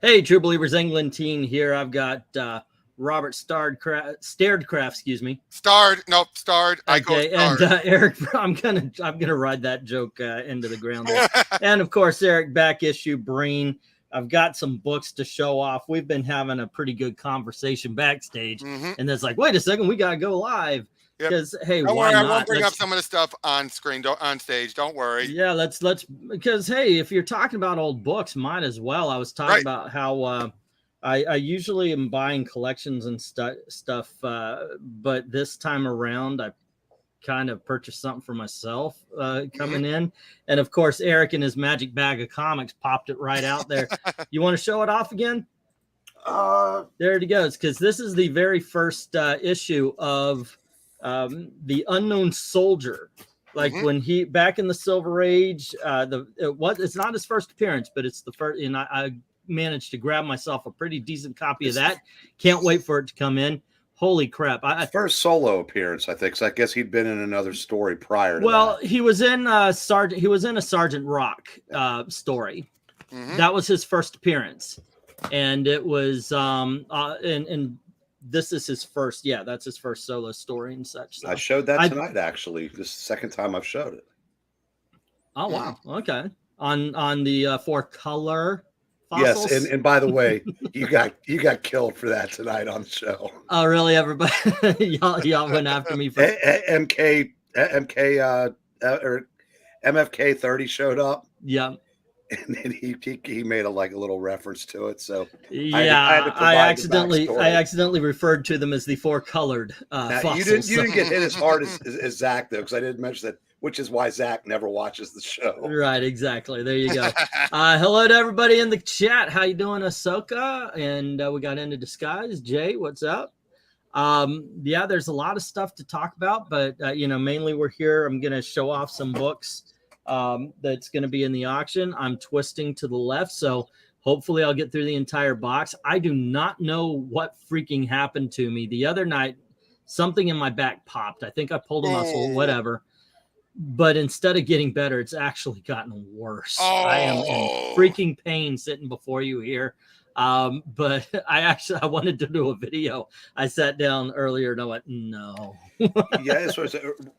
Hey, True Believers England team here. I've got Robert Staredcraft, excuse me. Starred. I go Okay, and Eric, I'm gonna ride that joke into the ground there. And of course, Eric, back issue Breen. I've got some books to show off. We've been having a pretty good conversation backstage, and it's like, wait a second, we gotta go live. Because hey, don't why worry, not? I won't bring up some of the stuff on screen, on stage. Don't worry. Yeah, let's because hey, if you're talking about old books, might as well. I was talking about how I usually am buying collections and stuff, but this time around I kind of purchased something for myself coming in, and of course Eric in his magic bag of comics popped it right out there. You want to show it off again? There it goes, because this is the very first issue of the Unknown Soldier. Like when he back in the Silver Age, it's not his first appearance, but it's the first, and I managed to grab myself a pretty decent copy of that. Can't wait for it to come in. Holy crap. First solo appearance, I think. So I guess he'd been in another story prior to that. He was in a Sergeant Rock story. That was his first appearance. And it was and this is his first, that's his first solo story and such. So I showed that tonight, actually. This is the second time I've showed it. Oh wow. Okay. On the 4 color fossils? Yes, and by the way, you got killed for that tonight on the show. Oh really, everybody? y'all went after me for MK or MFK 30 showed up. Yeah. And then he made a little reference to it. So yeah, I accidentally referred to them as the 4 colored fossils. You didn't get hit as hard as Zach though, because I didn't mention that, which is why Zach never watches the show. Right, exactly. There you go. Hello to everybody in the chat. How you doing, Ahsoka? And we got Into Disguise. Jay, what's up? Yeah, there's a lot of stuff to talk about, but mainly we're here. I'm gonna show off some books that's going to be in the auction. I'm twisting to the left, so hopefully I'll get through the entire box. I do not know what freaking happened to me the other night. Something in my back popped. I think I pulled a muscle, whatever. But instead of getting better, it's actually gotten worse. I am in freaking pain sitting before you here. But I wanted to do a video. I sat down earlier and I went, no. Yeah, so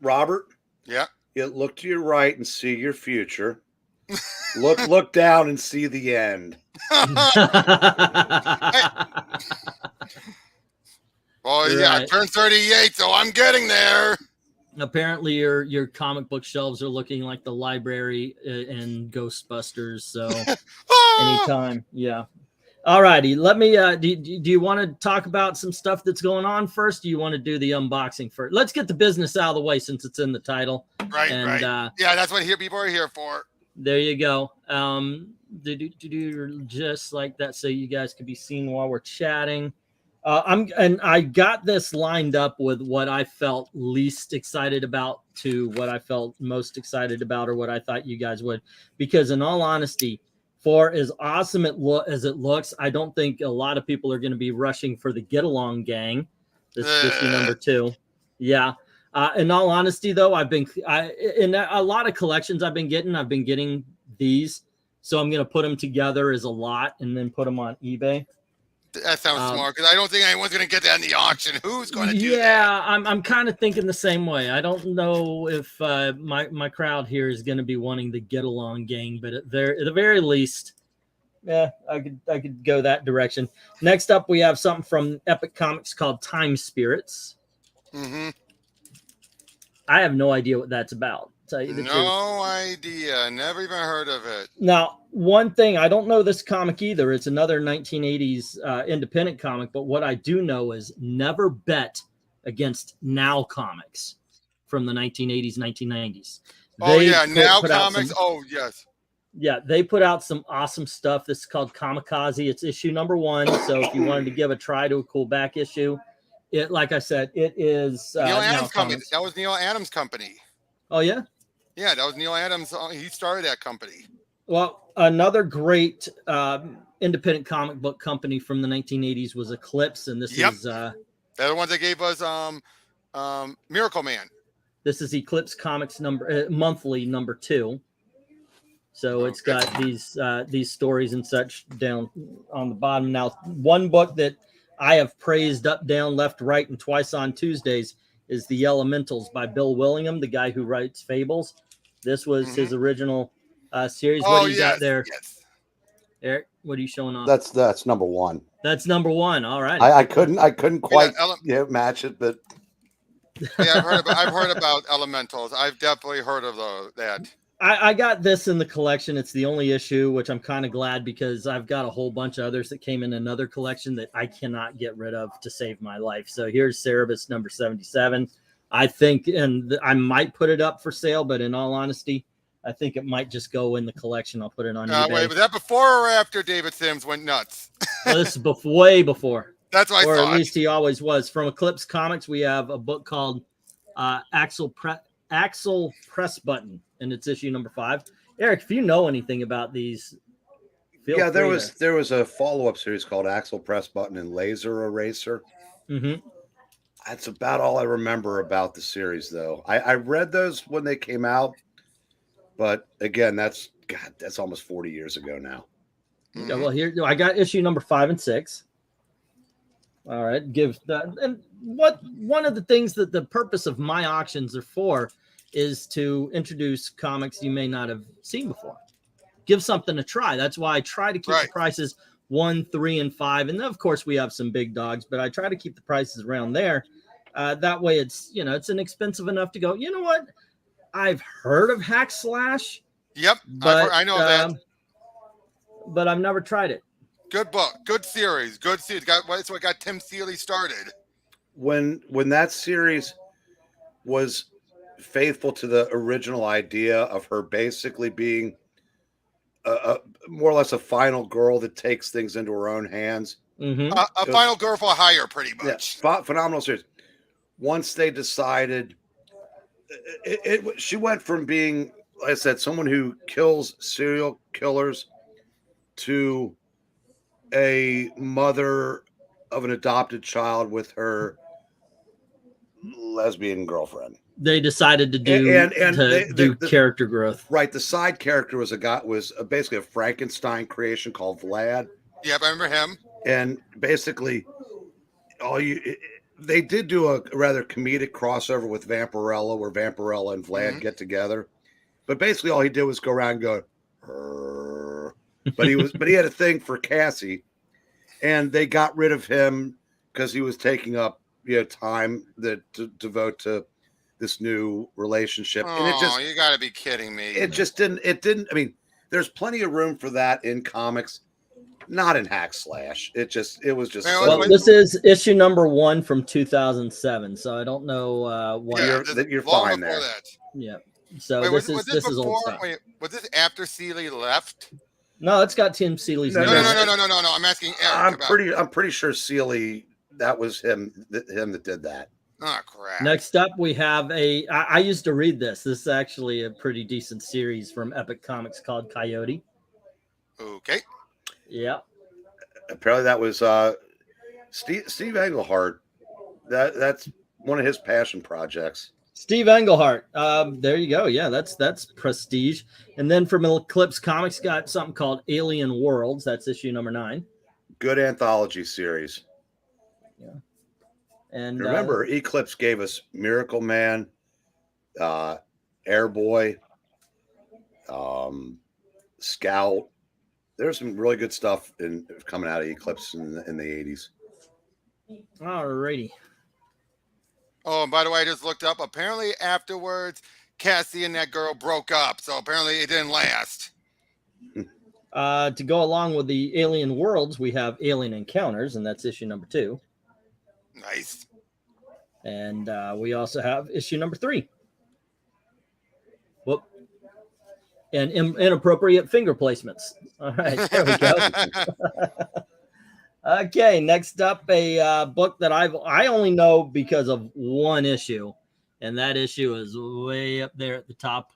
Robert. Yeah. Look to your right and see your future. Look down and see the end. Well, yeah, I turned 38, so I'm getting there. Apparently, your comic book shelves are looking like the library in Ghostbusters. So anytime, yeah. All righty, let me. Do you want to talk about some stuff that's going on first? Do you want to do the unboxing first? Let's get the business out of the way since it's in the title. Right, right. Yeah, that's what people are here for. There you go. Just like that, so you guys can be seen while we're chatting. I got this lined up with what I felt least excited about to what I felt most excited about, or what I thought you guys would, because in all honesty, for as awesome as it looks, I don't think a lot of people are going to be rushing for the Get Along Gang. This is issue number 2. Yeah. In all honesty, though, in a lot of collections I've been getting these. So I'm going to put them together as a lot and then put them on eBay. That sounds smart, because I don't think anyone's going to get that in the auction. Who's going to do that? Yeah, I'm kind of thinking the same way. I don't know if my crowd here is going to be wanting the Get Along Gang, but at the very least, yeah, I could go that direction. Next up, we have something from Epic Comics called Time Spirits. I have no idea what that's about. No idea. Never even heard of it. Now, one thing, I don't know this comic either. It's another 1980s independent comic, but what I do know is never bet against Now Comics from the 1980s, 1990s. Now Comics. Yes. Yeah, they put out some awesome stuff. This is called Kamikaze. It's issue number 1. So if you wanted to give a try to a cool back issue, like I said, it is Neil Adams company. That was Neil Adams' company. Oh yeah. Yeah, that was Neil Adams. He started that company. Well, another great independent comic book company from the 1980s was Eclipse, and this is they're the ones that gave us Miracle Man. This is Eclipse Comics monthly number 2. So it's got these stories and such down on the bottom. Now, one book that I have praised up, down, left, right, and twice on Tuesdays is The Elementals by Bill Willingham, the guy who writes Fables. This was his original series. Oh, what do you got there, yes. Eric? What are you showing off? That's number one. That's number one. All right. I couldn't quite match it, but yeah, I've heard about Elementals. I've definitely heard of that. I got this in the collection. It's the only issue, which I'm kind of glad, because I've got a whole bunch of others that came in another collection that I cannot get rid of to save my life. So here's Cerebus number 77. I think, and I might put it up for sale, but in all honesty, I think it might just go in the collection. I'll put it on eBay. Wait, was that before or after David Sims went nuts? Well, this is way before. That's what I thought. Or at least he always was. From Eclipse Comics, we have a book called Axel Press Button, and it's issue number 5. Eric, if you know anything about these, there was a follow-up series called Axel Press Button and Laser Eraser. That's about all I remember about the series, though. I read those when they came out, but again, that's almost 40 years ago now. Yeah, well, here I got issue number 5 and 6. All right, give that. And one of the things that the purpose of my auctions are for is to introduce comics you may not have seen before. Give something a try. That's why I try to keep the prices 1, 3, and 5. And then, of course, we have some big dogs, but I try to keep the prices around there. That way, it's it's inexpensive enough to go, you know what? I've heard of Hack Slash. Yep, but, I know that. But I've never tried it. Good book, good series, good series. That's what got Tim Seeley started. When that series was faithful to the original idea of her basically being more or less a final girl that takes things into her own hands. A final girl for hire, pretty much. Yeah, phenomenal series. Once they decided, she went from being, like I said, someone who kills serial killers to a mother of an adopted child with her lesbian girlfriend. They decided to do character growth. Right. The side character was basically a Frankenstein creation called Vlad. Yep, I remember him. And basically, they did do a rather comedic crossover with Vampirella, where Vampirella and Vlad get together. But basically, all he did was go around and go, "Rrr." but he had a thing for Cassie, and they got rid of him because he was taking up time to devote to this new relationship. Oh, and it just, you got to be kidding me! It didn't. I mean, there's plenty of room for that in comics. Not in Hack Slash. It was just. Well, this is issue number 1 from 2007, so I don't know what you're fine there. Yeah. So this is old stuff. Wait, was this after Seeley left? No, it's got Tim Seeley's name. No. I'm asking Eric. I'm pretty sure Seeley. That was him that did that. Oh crap! Next up, we have I used to read this. This is actually a pretty decent series from Epic Comics called Coyote. Okay. Yeah. Apparently that was Steve Englehart. That's one of his passion projects. Steve Englehart. There you go. Yeah, that's prestige. And then from Eclipse Comics, got something called Alien Worlds. That's issue number 9. Good anthology series. Yeah. And remember, Eclipse gave us Miracle Man, Airboy, Scout. There's some really good stuff coming out of Eclipse in the 80s. Alrighty. Oh, and by the way, I just looked up. Apparently, afterwards, Cassie and that girl broke up. So apparently, it didn't last. To go along with the Alien Worlds, we have Alien Encounters, and that's issue number 2. Nice. And we also have issue number 3. Whoop. And inappropriate finger placements. All right, there we go. Okay, next up, a book that I only know because of one issue, and that issue is way up there at the top,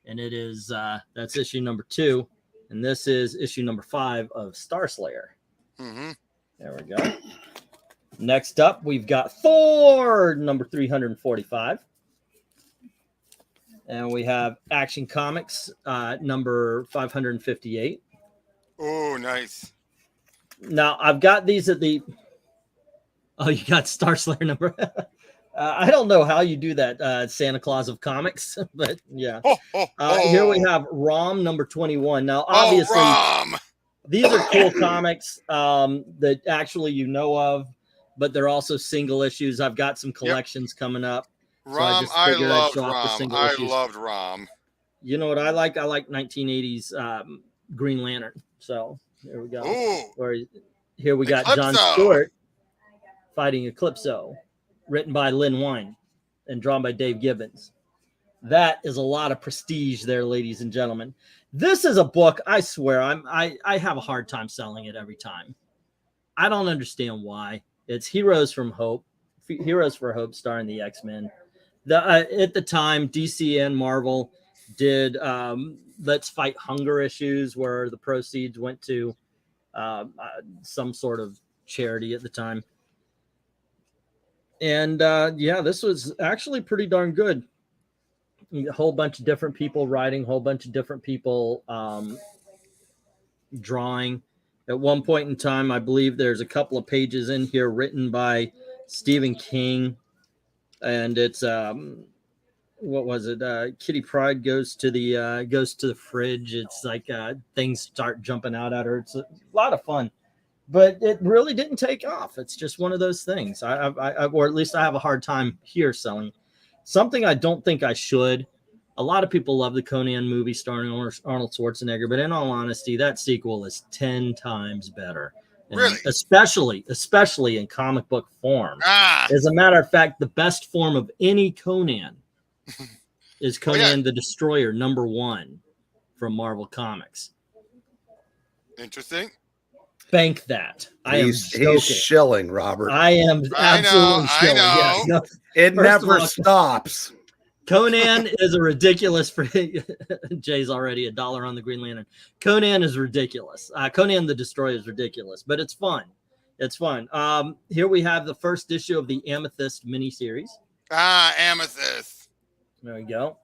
and it is that's issue number 2, and this is issue number 5 of Star Slayer. There we go. Next up, we've got Thor number 345. And we have Action Comics number 558. Oh, nice. Now, I've got these at the... Oh, you got Star Slayer number... I don't know how you do that, Santa Claus of Comics, but yeah. Here we have ROM number 21. Now, obviously, these are cool comics that actually you know of, but they're also single issues. I've got some collections coming up. ROM, So I loved ROM. I loved ROM. You know what I like? I like 1980s Green Lantern. So here we go. Ooh. Here we got John Stewart fighting Eclipso, written by Lynn Wein and drawn by Dave Gibbons. That is a lot of prestige there, ladies and gentlemen. This is a book, I swear, I have a hard time selling it every time. I don't understand why. It's Heroes for Hope, starring the X-Men. At the time, DC and Marvel did Let's Fight Hunger issues, where the proceeds went to some sort of charity at the time. And yeah, this was actually pretty darn good. A whole bunch of different people writing, whole bunch of different people drawing. At one point in time, I believe there's a couple of pages in here written by Stephen King, and it's what was it? Kitty Pryde goes to the fridge. It's like things start jumping out at her. It's a lot of fun. But it really didn't take off. It's just one of those things. Or at least I have a hard time here selling. Something I don't think I should. A lot of people love the Conan movie starring Arnold Schwarzenegger, but in all honesty, that sequel is 10 times better. Really? Especially in comic book form. As a matter of fact, the best form of any Conan is Conan the Destroyer #1 from Marvel Comics. Interesting. Bank that. He's shilling, Robert. I am absolutely shilling. Yes. No, it never stops. Conan is a ridiculous for Jay's already $1 on the Green Lantern. Conan is ridiculous. Conan the Destroyer is ridiculous, but it's fun. It's fun. Here we have the first issue of the Amethyst miniseries. Amethyst. There we go.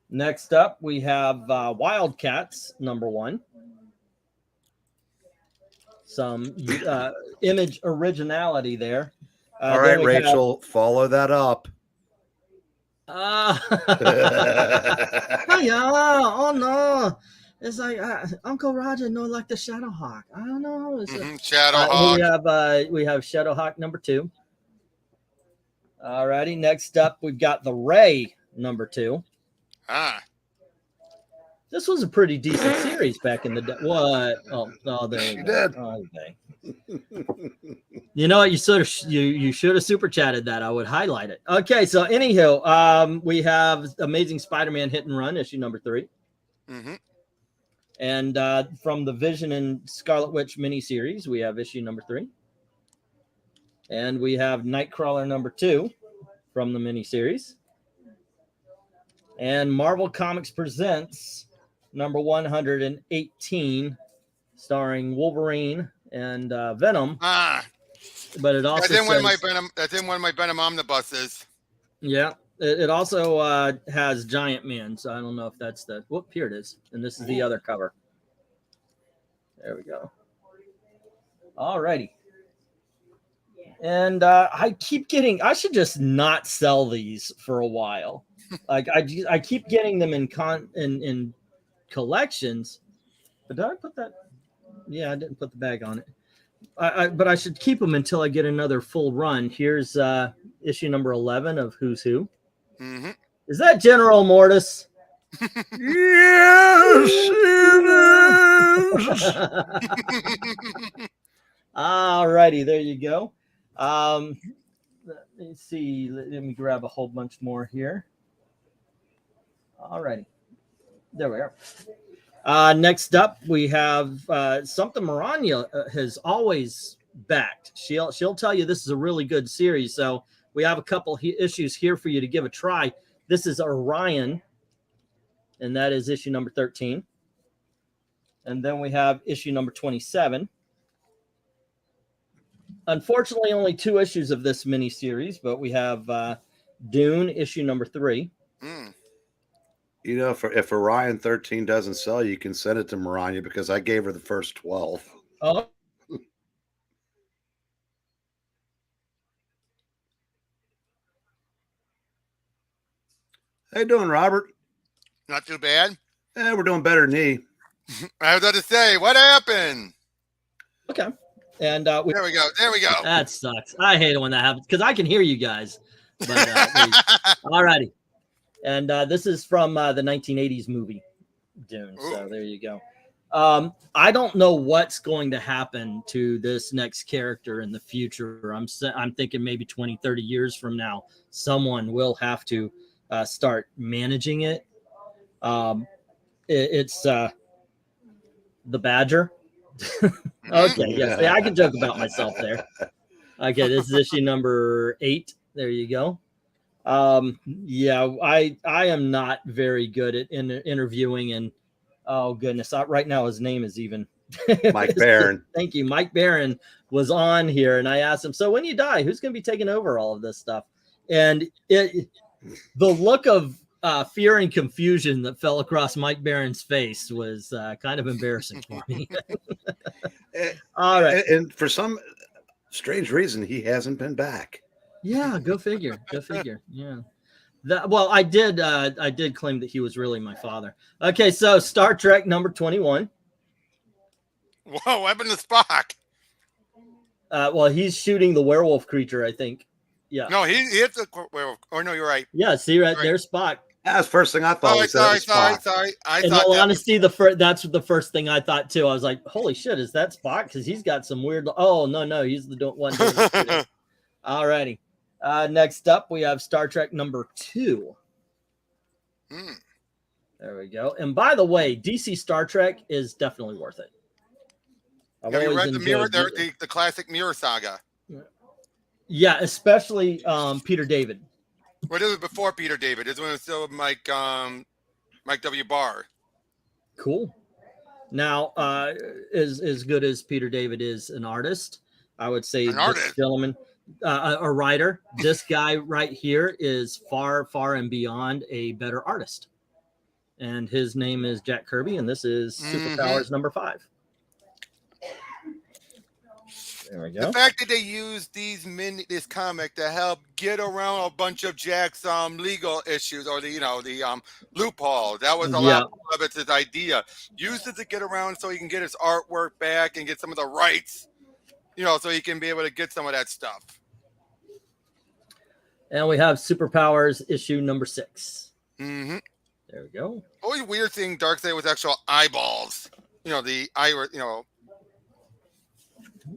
Next up, we have Wildcats #1. Some image originality there. All right, Rachel, follow that up. Oh no, it's like Uncle Roger know like the Shadowhawk. I don't know. Shadowhawk. We have Shadowhawk #2. All righty. Next up, we've got the Ray #2. This was a pretty decent series back in the day. What? Oh, there you go. Okay. You know what? You should have super chatted that. I would highlight it. Okay, so anywho, we have Amazing Spider-Man Hit and Run issue #3, and from the Vision and Scarlet Witch miniseries, we have issue #3, and we have Nightcrawler #2 from the miniseries, and Marvel Comics Presents #118, starring Wolverine and Venom. But it also that's in one of my Venom omnibuses. Yeah, it also has Giant Man, so I don't know if that's the here it is, and this is the other cover. There we go. All righty. And I should just not sell these for a while. Like I keep getting them in collections, but did I put that? Yeah, I didn't put the bag on it. But I should keep them until I get another full run. Here's issue #11 of Who's Who. Is that General Mortis? Yes, it is. All righty, there you go. Let me see. Let me grab a whole bunch more here. All righty. There we are. Next up, we have something MARANYA has always backed. She'll tell you this is a really good series. So we have a couple issues here for you to give a try. This is Orion, and that is issue #13. And then we have issue #27. Unfortunately, only 2 issues of this mini series, but we have Dune issue #3. You know, if Orion 13 doesn't sell, you can send it to Maranya because I gave her the first 12. Oh. How you doing, Robert? Not too bad. Yeah, we're doing better than he. I was about to say, what happened? Okay. And there we go. There we go. That sucks. I hate it when that happens because I can hear you guys. But all righty. And this is from the 1980s movie Dune. Ooh. So there you go. I don't know what's going to happen to this next character in the future. I'm thinking maybe 20, 30 years from now, someone will have to start managing it. It's the Badger. Okay, yes, yeah, I can joke about myself there. Okay, this is issue number 8. There you go. Yeah, I am not very good at interviewing, and oh goodness, right now his name is even Mike Barron. Thank you. Mike Barron was on here, and I asked him, so when you die, who's going to be taking over all of this stuff? And the look of fear and confusion that fell across Mike Barron's face was kind of embarrassing for me. All right. And for some strange reason, he hasn't been back. Yeah, go figure. Go figure. Yeah. Well, I did claim that he was really my father. Okay, so Star Trek number 21. Whoa, what happened to Spock? Well, he's shooting the werewolf creature, I think. Yeah. No, he hit the werewolf. Oh, no, you're right. Yeah, see right there's Spock. That's the first thing I thought. Oh, sorry. In all honesty, that's the first thing I thought too. I was like, "Holy shit, is that Spock?" Because he's got some weird. Oh no, he's the one. All righty. Next up, we have Star Trek number 2. There we go. And by the way, DC Star Trek is definitely worth it. Have you read the classic Mirror Saga? Yeah, especially Peter David. What is it before Peter David? Is when it's still Mike W. Barr. Cool. Now, as good as Peter David is an artist, I would say this gentleman, a writer, this guy right here is far, far and beyond a better artist. And his name is Jack Kirby, and this is Superpowers number 5. There we go. The fact that they used this comic to help get around a bunch of Jack's legal issues, or the loophole, that was a lot of it's his idea. Used it to get around so he can get his artwork back and get some of the rights, so he can be able to get some of that stuff. And we have Superpowers issue number 6. Mm-hmm. There we go. Always weird thing Darkseid was actual eyeballs. The iris.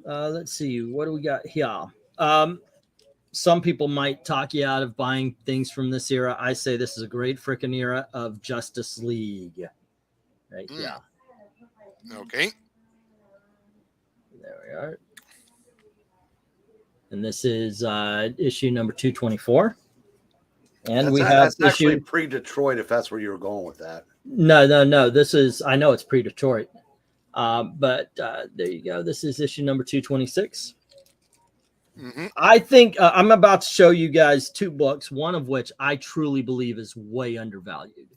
Let's see. What do we got here? Some people might talk you out of buying things from this era. I say this is a great freaking era of Justice League. Right here. Okay. There we are. And this is issue number 224. And that's actually pre-Detroit, if that's where you were going with that. No. This is, I know it's pre-Detroit. But there you go. This is issue number 226. I think I'm about to show you guys 2 books, one of which I truly believe is way undervalued,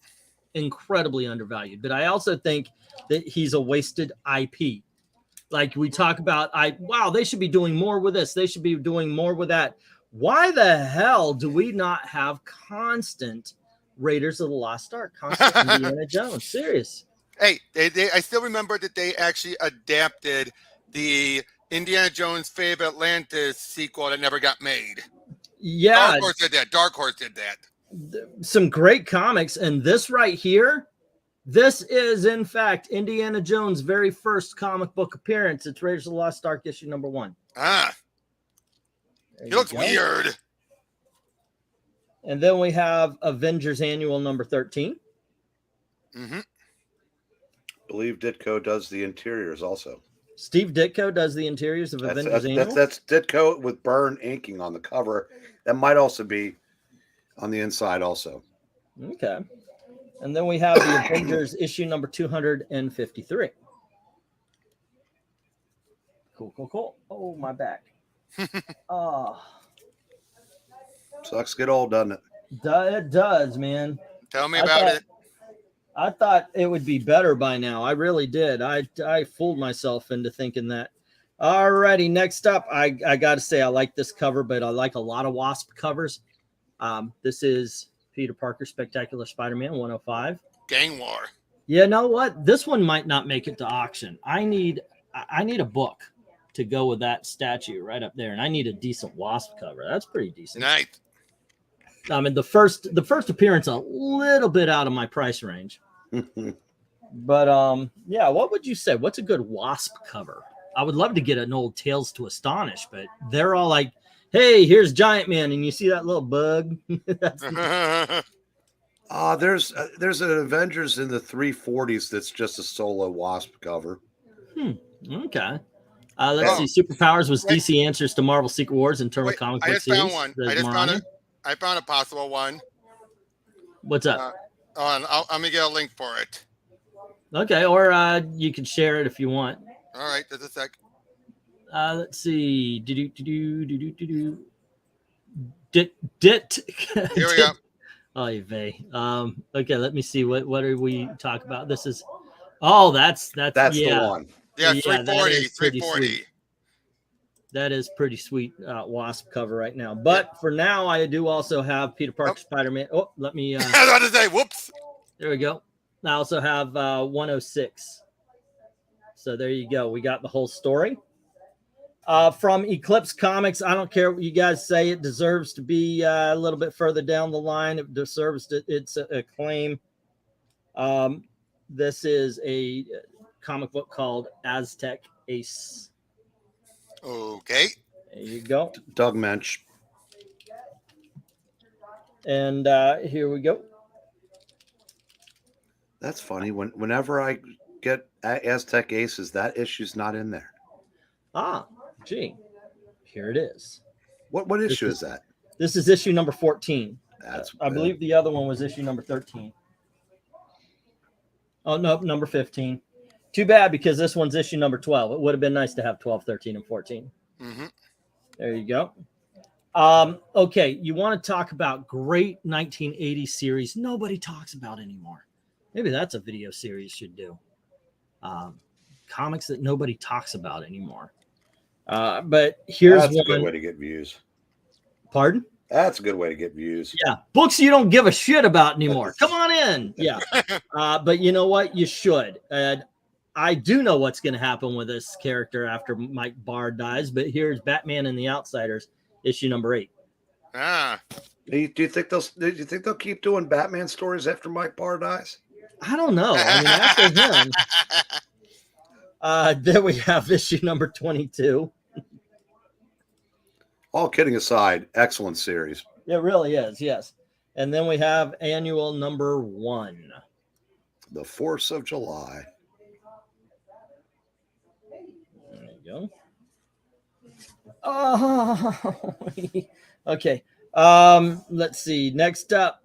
incredibly undervalued. But I also think that he's a wasted IP. Like we talk about, wow, they should be doing more with this. They should be doing more with that. Why the hell do we not have constant Raiders of the Lost Ark, constant Indiana Jones? Serious. Hey, I still remember that they actually adapted the Indiana Jones Fate of Atlantis sequel that never got made. Yeah. Dark Horse did that. Some great comics. And this right here, this is, in fact, Indiana Jones' very first comic book appearance. It's Raiders of the Lost Ark issue number 1. He looks weird. And then we have Avengers Annual number 13. I believe Ditko does the interiors also. Steve Ditko does the interiors of Avengers Annual? That's Ditko with Byrne inking on the cover. That might also be on the inside also. Okay. And then we have the Avengers issue number 253. Cool. Oh, my back. Sucks get old, doesn't it? It does, man. Tell me about it. I thought it would be better by now. I really did. I fooled myself into thinking that. Alrighty, next up, I got to say I like this cover, but I like a lot of Wasp covers. This is Peter Parker Spectacular Spider-Man 105. Gang War. You know what? This one might not make it to auction. I need a book to go with that statue right up there, and I need a decent Wasp cover. That's pretty decent. Nice. I mean, the first appearance a little bit out of my price range. But yeah, what would you say? What's a good Wasp cover? I would love to get an old Tales to Astonish, but they're all like, hey, here's Giant Man, and you see that little bug? There's an Avengers in the 340s that's just a solo Wasp cover. Okay. Let's see. Superpowers was DC Answers to Marvel Secret Wars Internal Comic Book Series. I just found one. I found a possible one. What's up? I'm gonna get a link for it. Okay, or you can share it if you want. All right, just a sec. Let's see. Here we go. Oh, vey. Okay, let me see. What are we talking about? This is. Oh, that's the one. Yeah, 340. 340. That is pretty sweet Wasp cover right now. But for now, I do also have Peter Parker Spider-Man. Oh, let me. I was about to say, whoops. There we go. I also have 106. So there you go. We got the whole story. From Eclipse Comics, I don't care what you guys say. It deserves to be a little bit further down the line. It deserves its acclaim. This is a comic book called Aztec Ace. Okay. There you go. Doug Mensch. And here we go. That's funny. Whenever I get Aztec Aces, that issue's not in there. Gee. Here it is. What issue is that? This is issue number 14. I Believe believe the other one was issue number 13. Oh, no, number 15. Too bad, because this one's issue number 12. It would have been nice to have 12, 13, and 14. Mm-hmm. There you go. Okay, you want to talk about great 1980s series nobody talks about anymore. Maybe that's a video series should do. Comics that nobody talks about anymore. But here's a good way to get views. Pardon? That's a good way to get views. Yeah, books you don't give a shit about anymore. Come on in. Yeah. But you know what? You should. I do know what's going to happen with this character after Mike Barr dies, but here's Batman and the Outsiders, issue number 8. Do you think they'll keep doing Batman stories after Mike Barr dies? I don't know. I mean, after him. Then we have issue number 22. All kidding aside, excellent series. It really is, yes. And then we have annual number 1. The Force of July. There you go. Oh, okay. Let's see. Next up,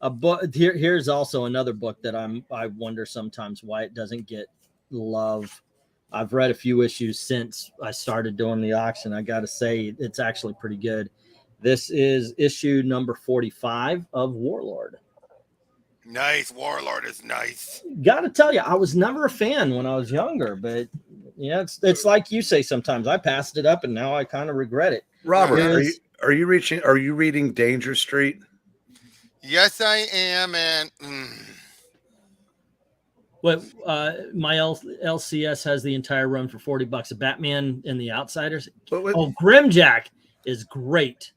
a book. Here's also another book that I wonder sometimes why it doesn't get love. I've read a few issues since I started doing the auction. I got to say, it's actually pretty good. This is issue number 45 of Warlord. Nice. Warlord is nice. Got to tell you, I was never a fan when I was younger, but yeah, it's like you say sometimes. I passed it up, and now I kind of regret it. Robert, are you reading Danger Street? Yes, I am, and What my LCS has the entire run for $40. A Batman and the Outsiders. Oh, Grimjack is great.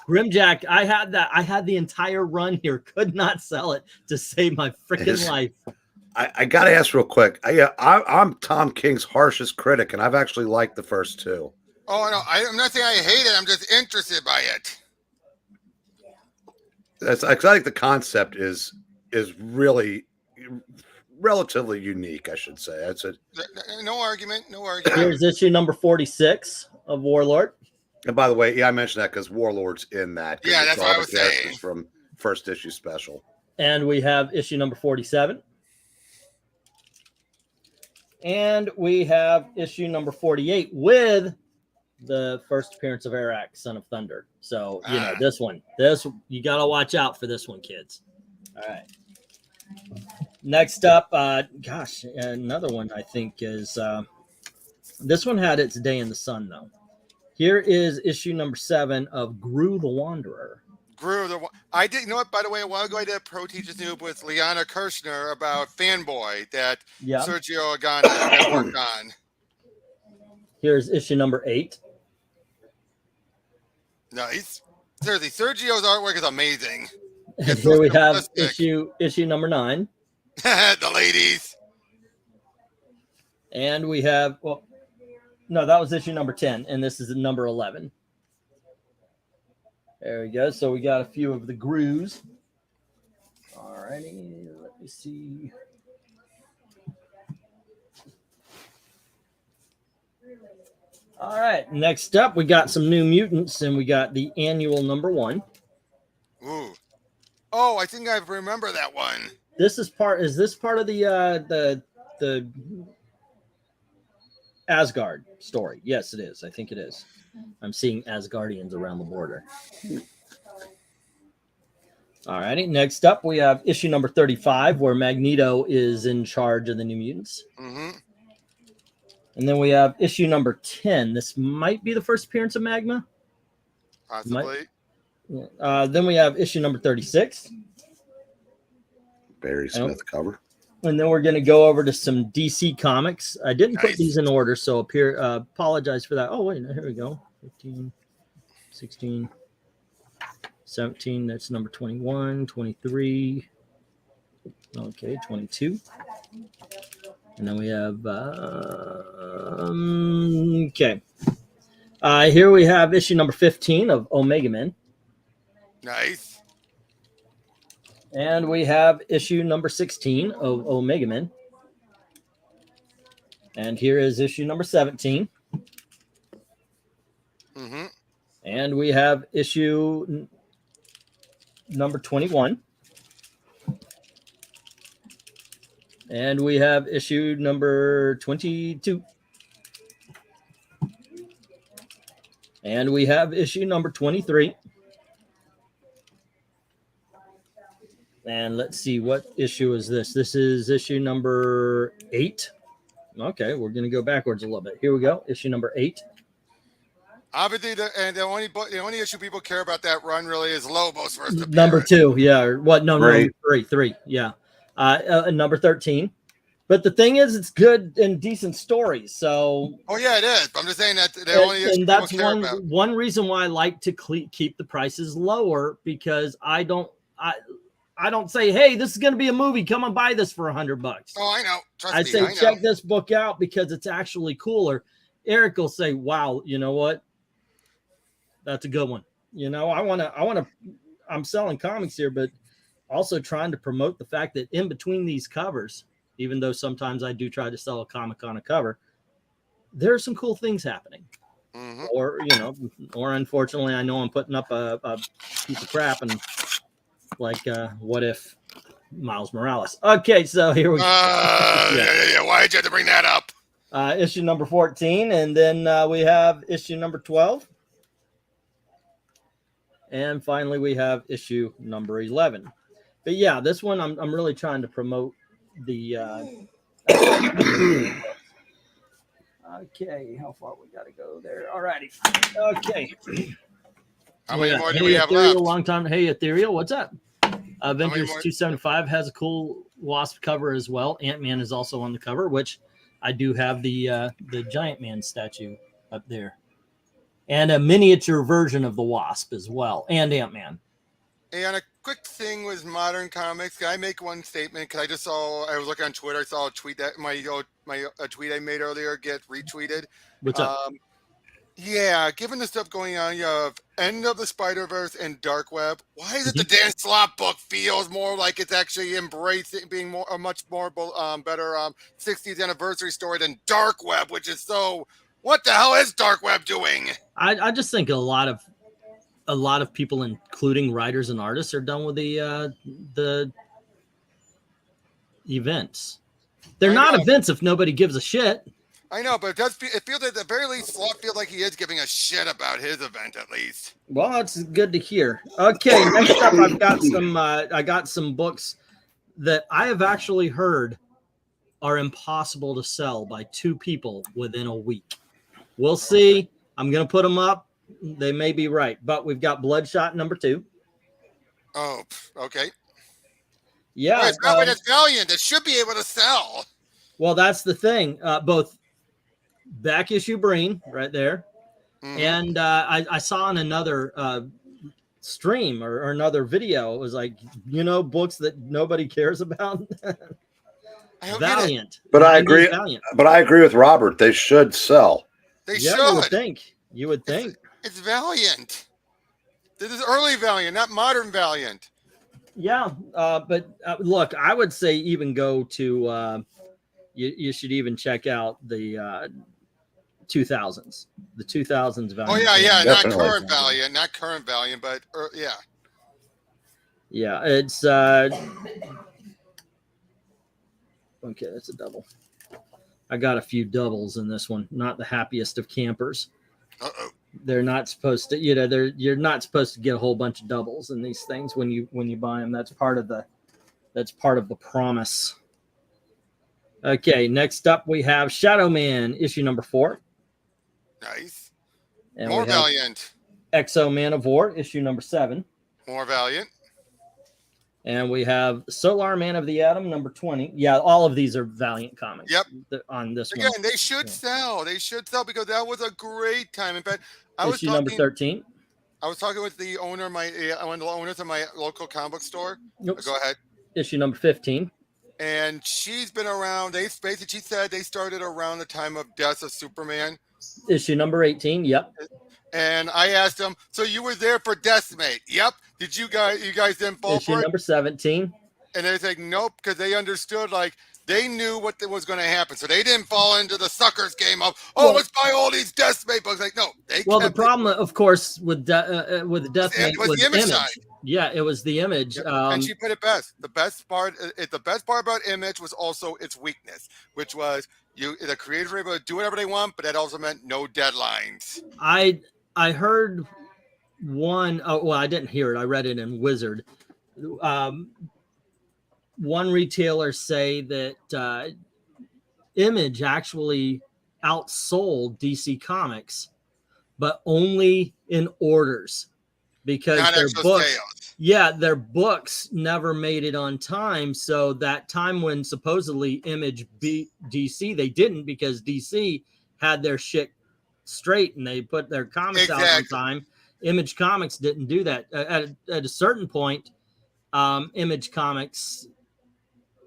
Grimjack, I had the entire run here. Could not sell it to save my freaking life. I got to ask real quick. I'm Tom King's harshest critic, and I've actually liked the first 2. Oh no, I'm not saying I hate it. I'm just interested by it. I think the concept is really relatively unique, I should say. That's it. No argument. No argument. Here's issue number 46 of Warlord. And by the way, yeah, I mentioned that because Warlord's in that. Yeah, that's what I was saying. From first issue special. And we have issue number 47. And we have issue number 48 with the first appearance of Arak, Son of Thunder. So, you know, this you got to watch out for this one, kids. All right. Next up, gosh, another one I think is this one had its day in the sun though. Here is issue number 7 of Gru the Wanderer. I did, you know what, by the way, a while ago I did a Pro Teachers Noob with Liana Kirshner about Fanboy that Sergio Agana had worked on. Here's issue number 8. Nice. Seriously, Sergio's artwork is amazing. And here we have issue number 9. The ladies. And we have, well, no, that was issue number 10, and this is number 11. There we go. So we got a few of the Grus. All righty, let me see. All right, next up, we got some New Mutants, and we got the annual number 1. Ooh. Oh, I think I remember that one. This is part. Is this part of the Asgard story? Yes, it is. I think it is. I'm seeing Asgardians around the border. All righty. Next up, we have issue number 35, where Magneto is in charge of the New Mutants. Mm-hmm. And then we have issue number 10. This might be the first appearance of Magma. Possibly. Then we have issue number 36. Barry Smith cover. And then we're going to go over to some DC comics. I didn't put these in order, so apologize for that. Oh, wait, here we go. 15, 16, 17. That's number 21, 23. Okay, 22. And then we have, okay. Here we have issue number 15 of Omega Men. Nice. And we have issue number 16 of Omega Men. And here is issue number 17. Mm-hmm. And we have issue number 21. And we have issue number 22. And we have issue number 23. And let's see, what issue is this? This is issue number 8. Okay, we're going to go backwards a little bit. Here we go, issue number 8. Obviously, the only issue people care about that run really is Lobos first appearance. Number 2, yeah. Or what? No, number 3, yeah. Number 13. But the thing is, it's good and decent stories. So. Oh yeah, it is. I'm just saying that the only issue and that's people care about. one reason why I like to keep the prices lower, because I don't say, hey, this is going to be a movie. Come and buy this for $100. Oh, I know. Trust I me, say, check this book out because it's actually cooler. Eric will say, wow, you know what? That's a good one. You know, I'm selling comics here, but also trying to promote the fact that in between these covers, even though sometimes I do try to sell a comic on a cover, there are some cool things happening. Mm-hmm. Or unfortunately, I know I'm putting up a piece of crap and like, what if Miles Morales? Okay, so here we go. Yeah. Why did you have to bring that up? Issue number 14, and then we have issue number 12. And finally, we have issue number 11. But yeah, this one I'm really trying to promote the. Okay, how far we got to go there? All righty. Okay. How many more do we have left? Long time. Hey, Ethereal, what's up? Avengers 275 has a cool Wasp cover as well. Ant-Man is also on the cover, which I do have the Giant Man statue up there. And a miniature version of the Wasp as well, and Ant-Man. Hey, on a quick thing with modern comics, can I make one statement? Because I was looking on Twitter, I saw a tweet that my tweet I made earlier get retweeted. What's up? Yeah, given the stuff going on, you have End of the Spider-Verse and Dark Web. Why is it the Dan Slott book feels more like it's actually embracing being a much more better 60th anniversary story than Dark Web, which is so. What the hell is Dark Web doing? I just think a lot of people, including writers and artists, are done with the events. They're not events if nobody gives a shit. I know, but it feels at the very least Slot feels like he is giving a shit about his event at least. Well, that's good to hear. Okay, next up I got some books that I have actually heard are impossible to sell by 2 people within a week. We'll see. I'm going to put them up. They may be right, but we've got Bloodshot number 2. Oh, okay. Yeah. Wait, it's Valiant. It should be able to sell. Well, that's the thing. Both back issue Breen right there. And I saw in another stream or another video, it was like, books that nobody cares about. Valiant. But I agree. Valiant. But I agree with Robert. They should sell. They should. You would think. You would think. It's Valiant. This is early Valiant, not modern Valiant. Yeah, but look, I would say even go to. You should even check out the 2000s. The 2000s Valiant. Oh yeah. Definitely. Not current Valiant, but yeah. Yeah, it's okay. That's a double. I got a few doubles in this one. Not the happiest of campers. They're not supposed to. You're not supposed to get a whole bunch of doubles in these things when you buy them. That's part of the promise. Okay, next up we have Shadow Man issue number 4. Nice. And more Valiant. Exo Man of War issue number 7. More Valiant. And we have Solar Man of the Atom number 20. Yeah, all of these are Valiant comics. Yep. On this again, one. they should sell. They should sell because that was a great time. In fact, issue number 13. I was talking with the owner of one of the owners of my local comic book store. Oops. Go ahead. Issue number 15. And she's been around. She said they started around the time of Death of Superman. Issue number 18. Yep. And I asked them, so you were there for Deathmate? Yep. Did you guys didn't fall issue for it? Number 17. And they're like, nope, because they understood, like, they knew what was going to happen. So they didn't fall into the suckers game of, let's buy all these Deathmate books. Like, no. The problem, of course, with the Deathmate was the image. Side. Yeah, it was the image. And she put it best. The best part about Image was also its weakness, which was the creators were able to do whatever they want, but that also meant no deadlines. I heard one. Oh, well, I didn't hear it. I read it in Wizard. One retailer say that Image actually outsold DC Comics, but only in orders because their books. Yeah, their books never made it on time. So that time when supposedly Image beat DC, they didn't because DC had their shit straight and they put their comics out on time. Image Comics didn't do that. At a certain point, Image Comics,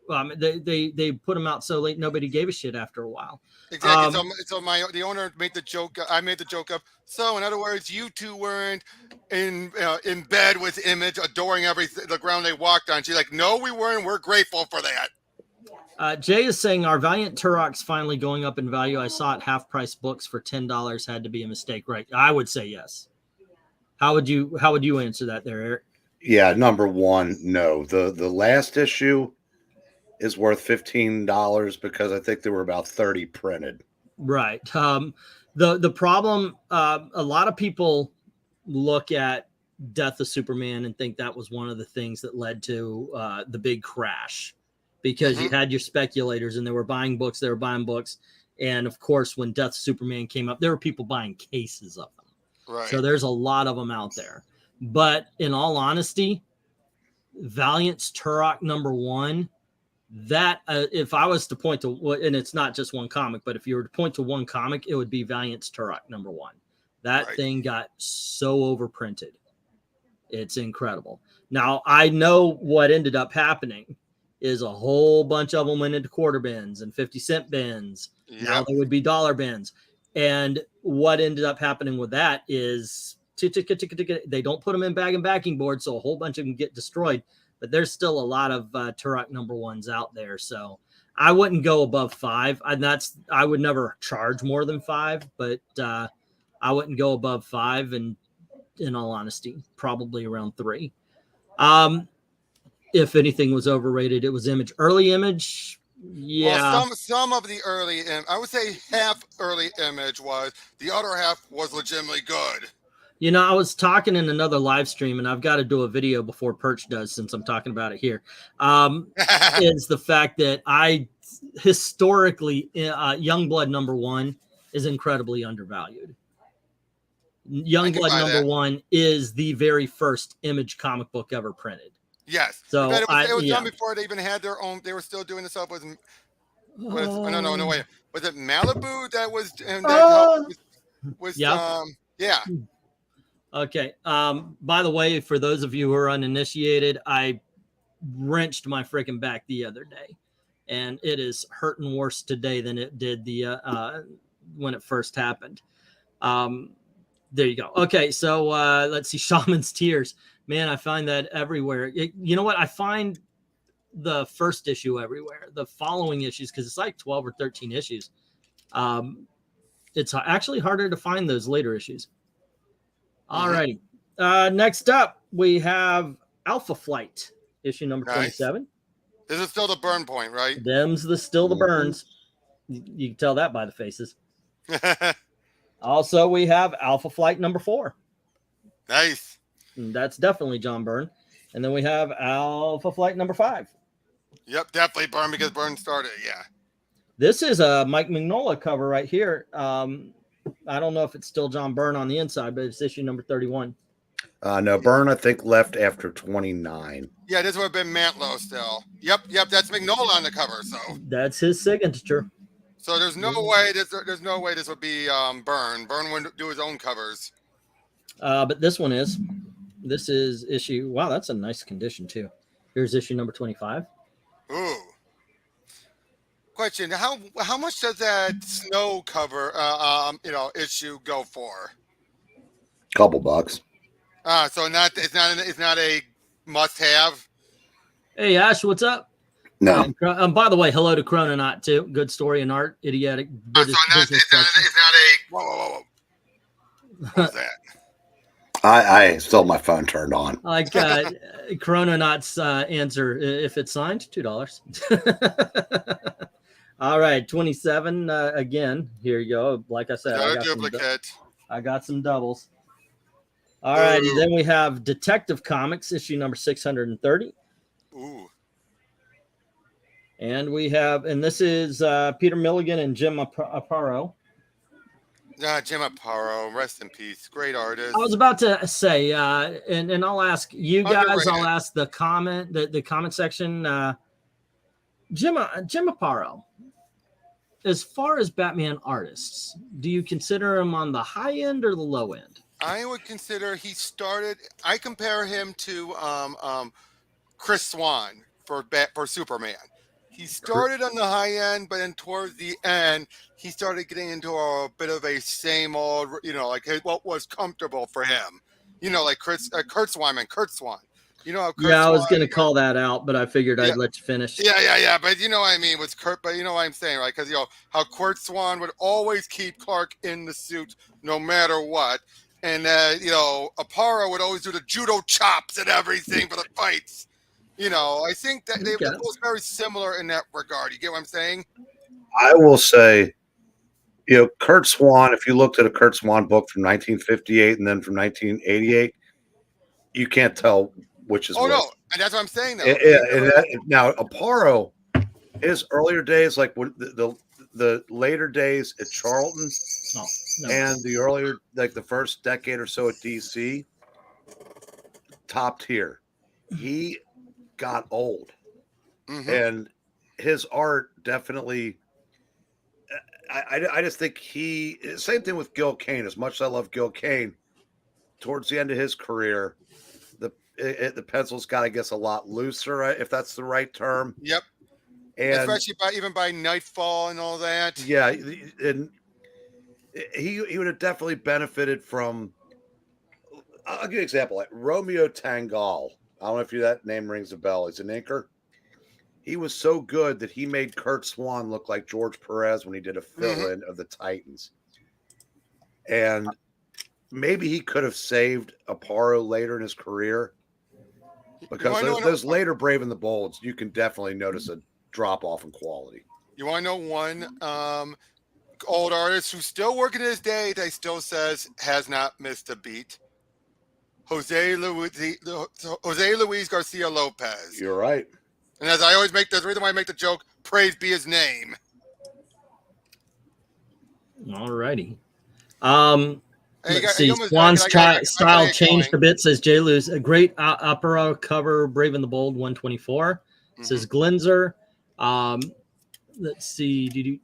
they put them out so late nobody gave a shit after a while. Exactly. So the owner made the joke. I made the joke of, so in other words, you two weren't in bed with Image, adoring the ground they walked on. She's like, no, we weren't. We're grateful for that. Jay is saying our Valiant Turok's finally going up in value. I saw it half price books for $10 had to be a mistake, right? I would say yes. How would you answer that there, Eric? Yeah, number one, no. The last issue is worth $15 because I think there were about 30 printed. Right. The problem, a lot of people look at Death of Superman and think that was one of the things that led to the big crash. Because you had your speculators and they were buying books. And of course, when Death of Superman came up, there were people buying cases of them. Right. So there's a lot of them out there. But in all honesty, Valiant's Turok number 1, that if I was to point to, and it's not just one comic, but if you were to point to one comic, it would be Valiant's Turok number 1. That thing got so overprinted. It's incredible. Now, I know what ended up happening is a whole bunch of them went into quarter bins and 50-cent bins. Yep. Now they would be dollar bins. And what ended up happening with that is they don't put them in bag and backing board, so a whole bunch of them get destroyed. But there's still a lot of Turok number 1s out there. So I wouldn't go above 5. I would never charge more than 5, but I wouldn't go above 5. And in all honesty, probably around 3. If anything was overrated, it was Image. Early Image, yeah. Well, some of the early, I would say half early Image was. The other half was legitimately good. You know, I was talking in another live stream, and I've got to do a video before Perch does, since I'm talking about it here. Is the fact that I historically, Youngblood #1 is incredibly undervalued. Youngblood #1 is the very first Image comic book ever printed. Yes. So it was done before they even had their own. They were still doing this up with no way. Was it Malibu that was yeah. Okay. By the way, for those of you who are uninitiated, I wrenched my freaking back the other day, and it is hurting worse today than it did the when it first happened. There you go. Okay, so let's see. Shaman's Tears. Man, I find that everywhere. You know what? I find the first issue everywhere. The following issues, because it's like 12 or 13 issues. It's actually harder to find those later issues. All righty. Next up, we have Alpha Flight, issue number 27. This is still the burn point, right? Them's still the burns. You can tell that by the faces. Also, we have Alpha Flight number 4. Nice. And that's definitely John Byrne. And then we have Alpha Flight number 5. Yep, definitely Byrne, because Byrne started, yeah. This is a Mike Mignola cover right here. I don't know if it's still John Byrne on the inside, but it's issue number 31. No, Byrne, I think, left after 29. Yeah, this would have been Mantlo still. Yep, that's Mignola on the cover. So that's his signature. So there's no way there's no way this would be Byrne. Byrne wouldn't do his own covers. But this one is. This is issue. Wow, that's a nice condition too. Here's issue number 25. Ooh. Question: How much does that snow cover issue go for? Couple bucks. So it's not a must-have. Hey Ash, what's up? No. And, by the way, hello to CHRONONAUGHT too. Good story and art, idiotic. So it's not a whoa. What was that? I still have my phone turned on. Like CHRONONAUGHT's answer: if it's signed, $2. All right, 27 again. Here you go. Like I said, I got some doubles. All right, then we have Detective Comics issue number 630. Ooh. And we have, and this is Peter Milligan and Jim Aparo. Jim Aparo, rest in peace. Great artist. I was about to say, and I'll ask you guys. I'll ask the comment section. Jim Aparo. As far as Batman artists, do you consider him on the high end or the low end? I would consider I compare him to Chris Swan for Superman. He started on the high end, but then towards the end, he started getting into a bit of a same old, like what was comfortable for him. Like Kurt Swan. You know how Kurt I was going to call that out, but I figured I'd let you finish. Yeah. But you know what I mean with Kurt, but you know what I'm saying, right? Because, how Kurt Swan would always keep Clark in the suit no matter what. And, Aparo would always do the judo chops and everything for the fights. I think that they were both very similar in that regard. You get what I'm saying? I will say, Kurt Swan, if you looked at a Kurt Swan book from 1958 and then from 1988, you can't tell which is which. No. And that's what I'm saying, though. Now, Aparo, his earlier days, like when the later days at Charlton and the earlier, like the first decade or so at DC, top tier. He got old. And his art definitely, I just think same thing with Gil Kane. As much as I love Gil Kane, towards the end of his career, the pencil's got, I guess, a lot looser, if that's the right term. Yep. And especially even by Nightfall and all that. Yeah, and he would have definitely benefited from. I'll give you an example, like Romeo Tangal. I don't know if that name rings a bell. He's an inker. He was so good that he made Kurt Swan look like George Perez when he did a fill-in of the Titans. And maybe he could have saved Aparo later in his career. Because those later Brave and the Bolds, you can definitely notice a drop-off in quality. You want to know one old artist who's still working to this day that still says has not missed a beat? Jose Luis Garcia Lopez. You're right. And as I always make the reason why I make the joke, praise be his name. All righty. Hey, Let's see. Swan's style changed a bit, says J. Luz. A great opera cover, Brave and the Bold, 124. Says Glinzer. Let's see.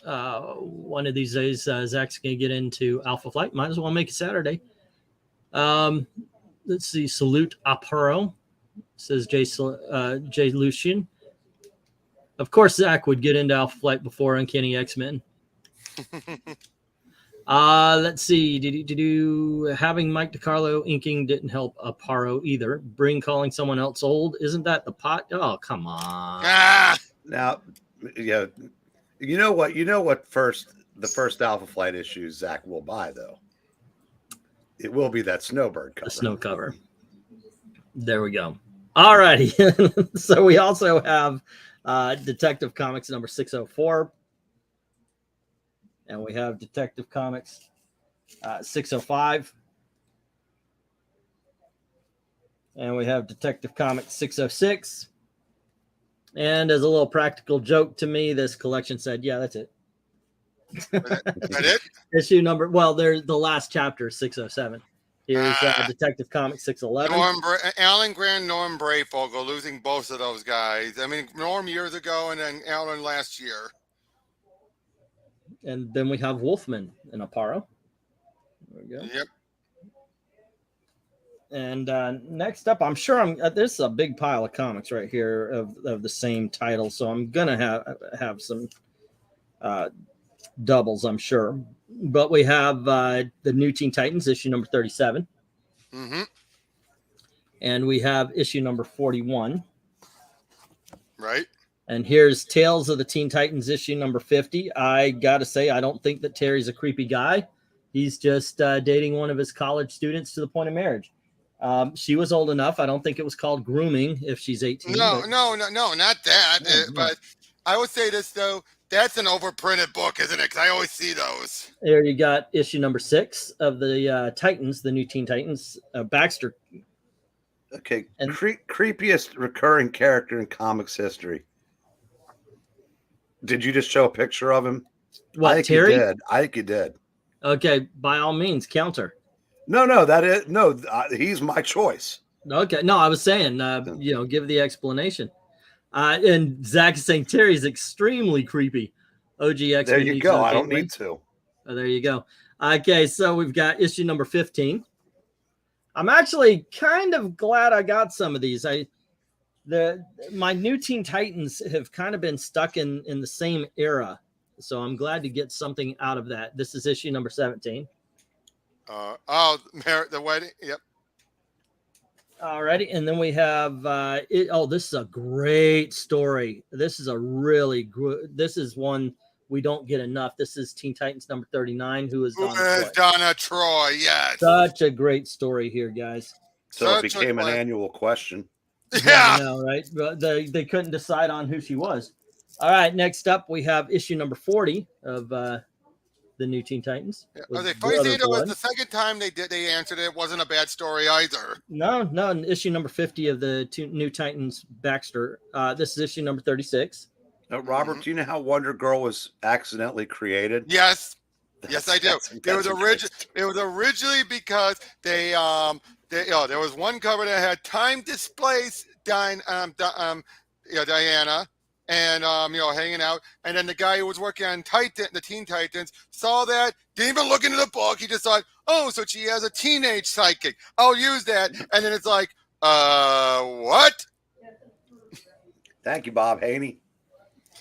One of these days, Zach's going to get into Alpha Flight. Might as well make it Saturday. Let's see. Salute Aparo, says J. Lucian. Of course, Zach would get into Alpha Flight before Uncanny X-Men. Let's see. Having Mike DiCarlo inking didn't help Aparo either. Breen calling someone else old. Isn't that the pot? Oh, come on. Now, yeah. You know what? The first Alpha Flight issue Zach will buy, though. It will be that Snowbird cover. The snow cover. There we go. All righty. So we also have Detective Comics number 604. And we have Detective Comics 605. And we have Detective Comics 606. And as a little practical joke to me, this collection said, yeah, that's it. That it? Issue number, well, there's the last chapter, 607. Here's Detective Comics 611. Alan Grant, Norm Brayfogle, losing both of those guys. I mean, Norm years ago and then Alan last year. And then we have Wolfman and Aparo. There we go. Yep. And next up, I'm sure there's a big pile of comics right here of the same title, so I'm gonna have some doubles, I'm sure. But we have the New Teen Titans issue number 37, and we have issue number 41. Right. And here's Tales of the Teen Titans issue number 50. I gotta say, I don't think that Terry's a creepy guy. He's just dating one of his college students to the point of marriage. She was old enough. I don't think it was called grooming if she's 18. No, not that. But I would say this, though. That's an overprinted book, isn't it? Because I always see those. There you got issue number 6 of the Titans, the New Teen Titans. Baxter. Okay. And creepiest recurring character in comics history. Did you just show a picture of him? What, I think Terry? You did. I think you did. Okay, by all means, counter. No, he's my choice. Okay, no, I was saying, give the explanation. And Zach is saying Terry's extremely creepy. OGX. There you go. I don't need to. Oh, there you go. Okay, so we've got issue number 15. I'm actually kind of glad I got some of these. My New Teen Titans have kind of been stuck in the same era, so I'm glad to get something out of that. This is issue number 17. The wedding. Yep. Alrighty, and then we have this is a great story. This is a really good. This is one we don't get enough. This is Teen Titans number 39. Who is Donna Troy? Yes. Such a great story here, guys. So it became an annual question. Yeah. I know, right? But they couldn't decide on who she was. All right, next up we have issue number 40 of the New Teen Titans. Yeah. Funny thing was the second time they answered it wasn't a bad story either. No, issue number 50 of the New Titans Baxter. This is issue number 36. Robert, do you know how Wonder Girl was accidentally created? Yes. Yes, I do. It was originally because there was one cover that had time displaced Diana and hanging out, and then the guy who was working on the Teen Titans saw that, didn't even look into the book. He just thought, oh, so she has a teenage psychic. I'll use that, and then it's like, what? Thank you, Bob Haney.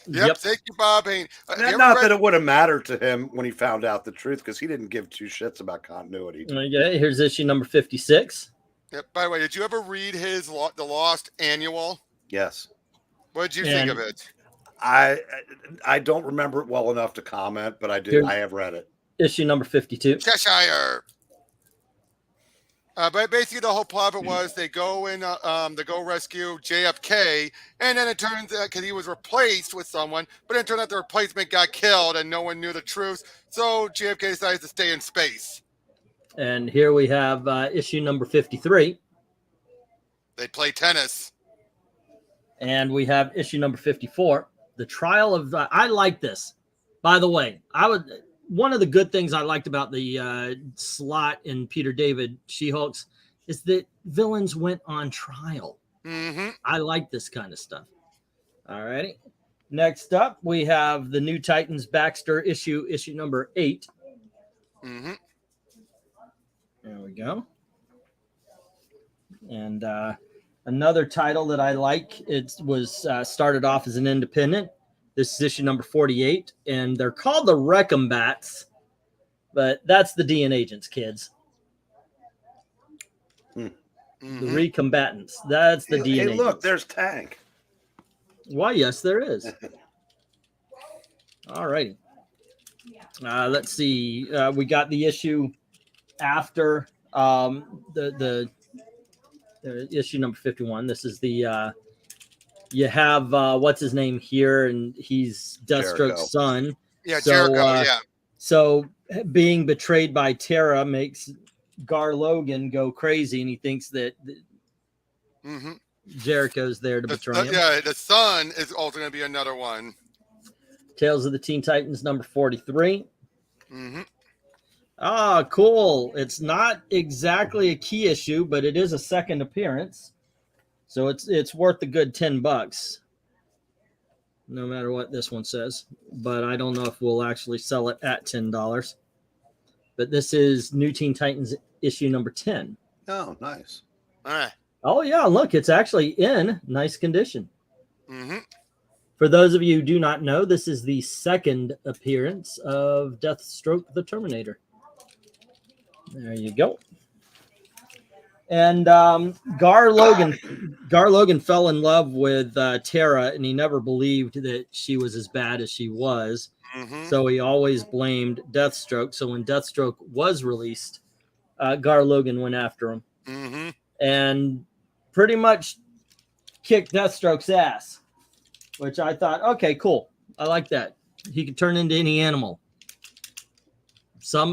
Yep. Thank you, Bob Haney. Not that it would have mattered to him when he found out the truth, because he didn't give two shits about continuity. Okay, here's issue number 56. Yep. By the way, did you ever read the Lost Annual? Yes. What did you think of it? I don't remember it well enough to comment, but I do. I have read it. Issue number 52. Cheshire. But basically, the whole plot of it was they go rescue JFK, and then it turns out because he was replaced with someone, but it turned out the replacement got killed, and no one knew the truth. So JFK decides to stay in space. And here we have issue number 53. They play tennis. And we have issue number 54. The Trial of... I like this. By the way, one of the good things I liked about the Slott and Peter David She-Hulks is that villains went on trial. Mm-hmm. I like this kind of stuff. All righty. Next up, we have the New Titans Baxter issue number 8. Mm-hmm. There we go. And another title that I like, it was started off as an independent. This is issue number 48, and they're called the Wreck-'em-Bats, but that's the DN agents, kids. Mm-hmm. The recombatants. That's the DN agents. Hey, look, there's Tank. Why, yes, there is. All righty. Let's see. We got the issue after the issue number 51. This is the you have what's his name here, and he's Deathstroke's son. Yeah, so, Jericho. Yeah. So being betrayed by Tara makes Gar Logan go crazy, and he thinks that Mm-hmm. Jericho's there to betray him. Yeah, the son is also going to be another one. Tales of the Teen Titans number 43. Mm-hmm. Ah, cool. It's not exactly a key issue, but it is a second appearance. So it's worth a good $10, no matter what this one says. But I don't know if we'll actually sell it at $10. But this is New Teen Titans issue number 10. Oh, nice. All right. Oh, yeah, look, it's actually in nice condition. Mm-hmm. For those of you who do not know, this is the second appearance of Deathstroke the Terminator. There you go. And Gar Logan fell in love with Tara, and he never believed that she was as bad as she was. Mm-hmm. So he always blamed Deathstroke. So when Deathstroke was released, Gar Logan went after him. Mm-hmm. And pretty much kicked Deathstroke's ass, which I thought, okay, cool. I like that. He could turn into any animal.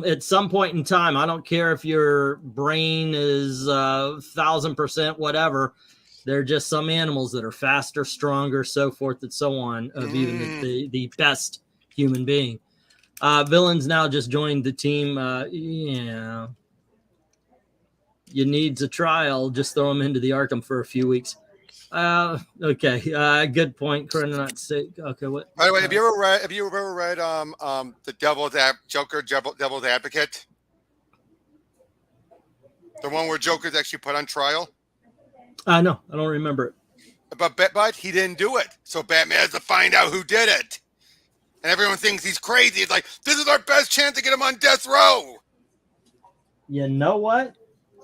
At some point in time, I don't care if your brain is 1,000% whatever. There are just some animals that are faster, stronger, so forth and so on, of even the best human being. Villains now just joined the team. Yeah. You needs a trial, just throw them into the Arkham for a few weeks. Okay. Good point. Okay. What? By the way, have you ever read the Devil's Advocate? The one where Joker's actually put on trial? No, I don't remember it. But he didn't do it. So Batman has to find out who did it. And everyone thinks he's crazy. It's like, this is our best chance to get him on death row. You know what?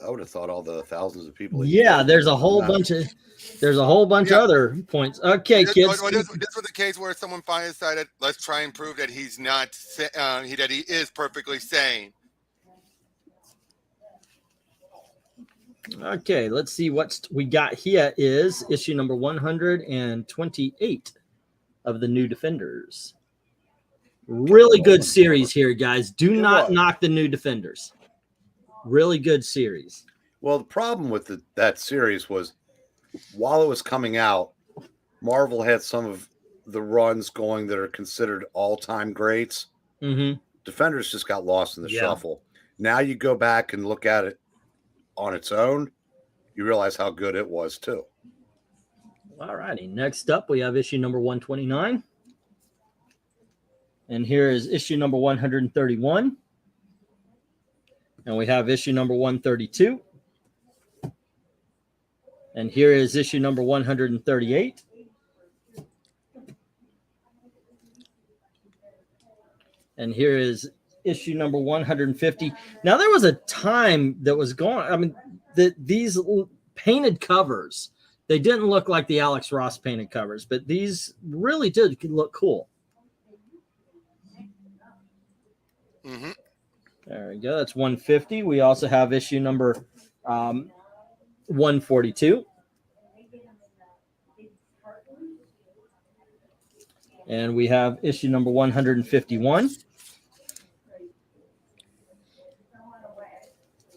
I would have thought all the thousands of people. Yeah, there's a whole bunch of other points. Okay, kids. This was the case where someone finally decided, let's try and prove that he's not that he is perfectly sane. Okay, let's see what we got here is issue number 128 of the New Defenders. Really good series here, guys. Do not knock the New Defenders. Really good series. Well, the problem with that series was while it was coming out, Marvel had some of the runs going that are considered all-time greats. Mm-hmm. Defenders just got lost in the shuffle. Now you go back and look at it on its own, you realize how good it was too. All righty. Next up, we have issue number 129. And here is issue number 131. And we have issue number 132. And here is issue number 138. And here is issue number 150. Now, there was a time that was going, I mean, these painted covers, they didn't look like the Alex Ross painted covers, but these really did look cool. Mm-hmm. There we go. That's 150. We also have issue number 142. And we have issue number 151.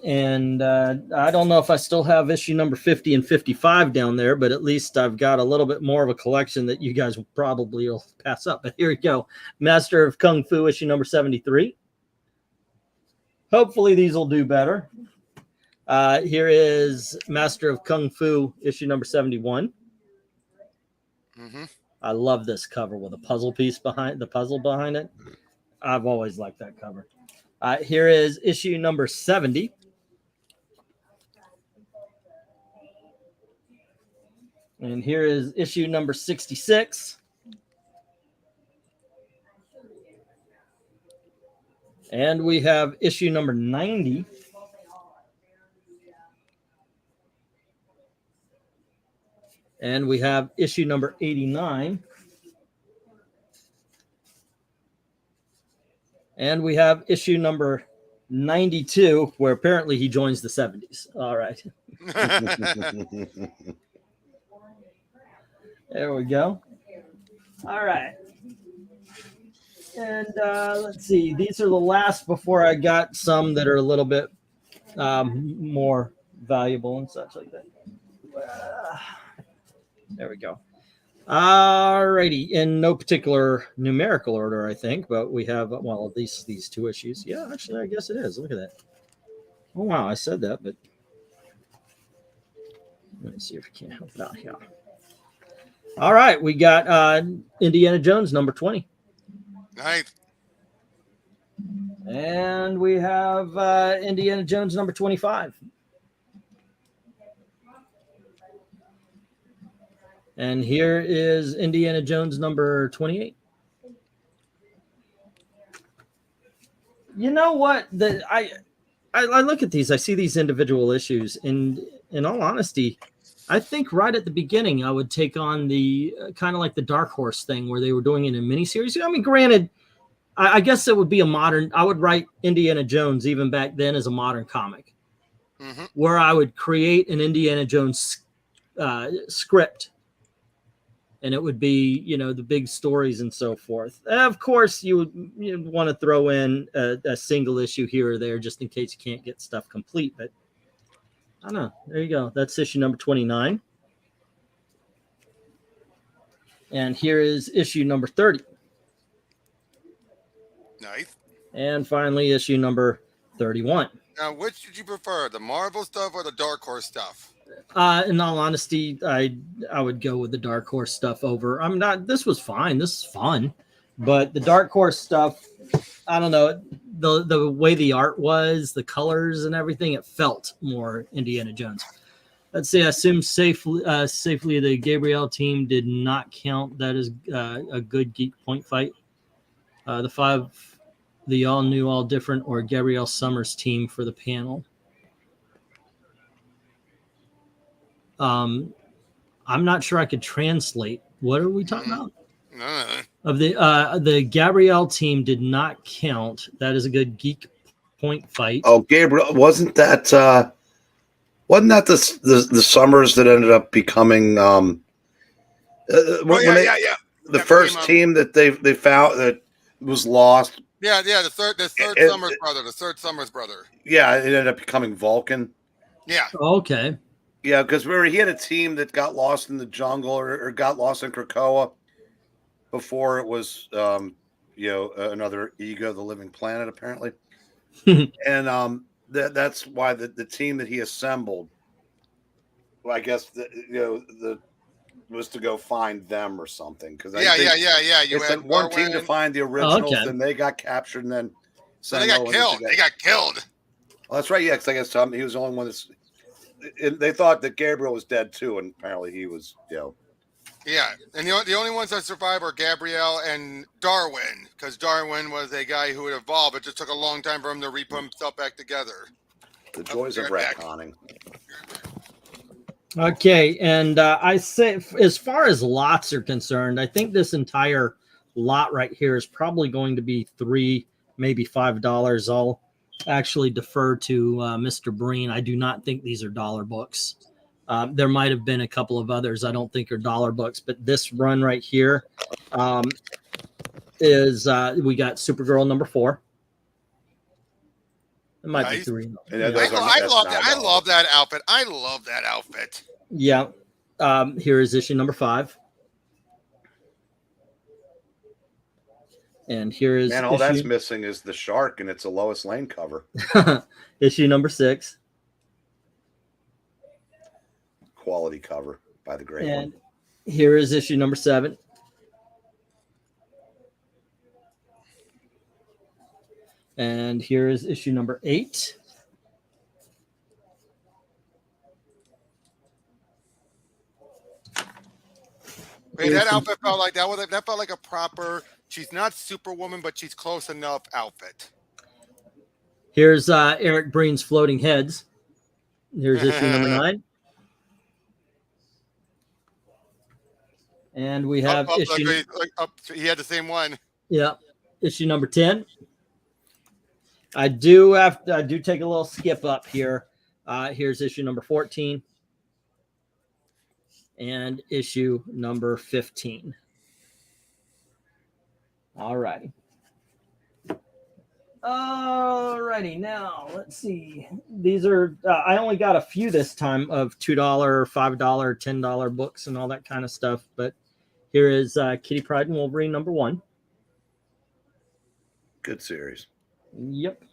And I don't know if I still have issue number 50 and 55 down there, but at least I've got a little bit more of a collection that you guys will probably will pass up. But here we go. Master of Kung Fu issue number 73. Hopefully these will do better. Here is Master of Kung Fu issue number 71. I love this cover with a puzzle piece behind the puzzle behind it. I've always liked that cover. Here is issue number 70. And here is issue number 66. And we have issue number 90. And we have issue number 89. And we have issue number 92, where apparently he joins the 70s. All right. There we go. All right. And let's see. These are the last before I got some that are a little bit more valuable and such like that. There we go. All righty. In no particular numerical order, I think, but we have, well, at least these two issues. Yeah, actually, I guess it is. Look at that. Oh, wow. I said that, but let me see if I can't help it out here. All right. We got Indiana Jones, number 20. Nice. And we have Indiana Jones, number 25. And here is Indiana Jones number 28. You know what? I look at these. I see these individual issues. And in all honesty, I think right at the beginning, I would take on the kind of like the Dark Horse thing where they were doing it in miniseries. I mean, granted, I guess it would be a modern. I would write Indiana Jones even back then as a modern comic, where I would create an Indiana Jones script. And it would be, you know, the big stories and so forth. Of course, you'd want to throw in a single issue here or there just in case you can't get stuff complete. But I don't know. There you go. That's issue number 29. And here is issue number 30. Nice. And finally, issue number 31. Now, which did you prefer, the Marvel stuff or the Dark Horse stuff? In all honesty, I would go with the Dark Horse stuff over. I'm not. This was fine. This is fun, but the Dark Horse stuff, I don't know. The way the art was, the colors and everything, it felt more Indiana Jones. Let's see. I assume safely the Gabriel team did not count. That is a good Geek Point fight. The all new, all different, or Gabrielle Summers team for the panel. I'm not sure I could translate. What are we talking about? Of the Gabrielle team did not count. That is a good Geek Point fight. Oh, Gabriel, wasn't that the Summers that ended up becoming the first team that they found that was lost? Yeah, the third Summers brother, the third Summers brother. Yeah, it ended up becoming Vulcan. Yeah. Okay. Yeah, because he had a team that got lost in the jungle or got lost in Krakoa before it was, another Ego, the Living Planet, apparently. And that's why the team that he assembled, well, I guess, was to go find them or something. Because You had one team to find the originals, and they got captured, and then they got killed. They got killed. Well, that's right. Yeah, because I guess he was the only one that's. They thought that Gabriel was dead too, and apparently he was, Yeah, and the only ones that survived are Gabrielle and Darwin, because Darwin was a guy who had evolved. It just took a long time for him to re-put himself back together. The joys of retconning. Okay, and I say, as far as lots are concerned, I think this entire lot right here is probably going to be $3, maybe $5. I'll actually defer to Mr. Breen. I do not think these are dollar books. There might have been a couple of others I don't think are dollar books, but this run right here is we got Supergirl number 4. It might be Nice. 3. And Yeah. those are- I that's love not that. I all. love that outfit. I love that outfit. Yeah. Here is issue number 5. And here is Man, all issue, that's missing is the shark, and it's a Lois Lane cover. issue number 6. Quality cover by the great And one. here is issue number 7. And here is issue number 8. Wait, that outfit felt like that felt like a proper. She's not Superwoman, but she's close enough outfit. Here's Eric Breen's Floating Heads. Here's issue number 9. And we have issue. He had the same one. Yeah, issue number 10. I do take a little skip up here. Here's issue number 14 and issue number 15. All righty. Now let's see. These are I only got a few this time of $2, $5, $10 books and all that kind of stuff. But here is Kitty Pryde and Wolverine number 1. Good series. Yep.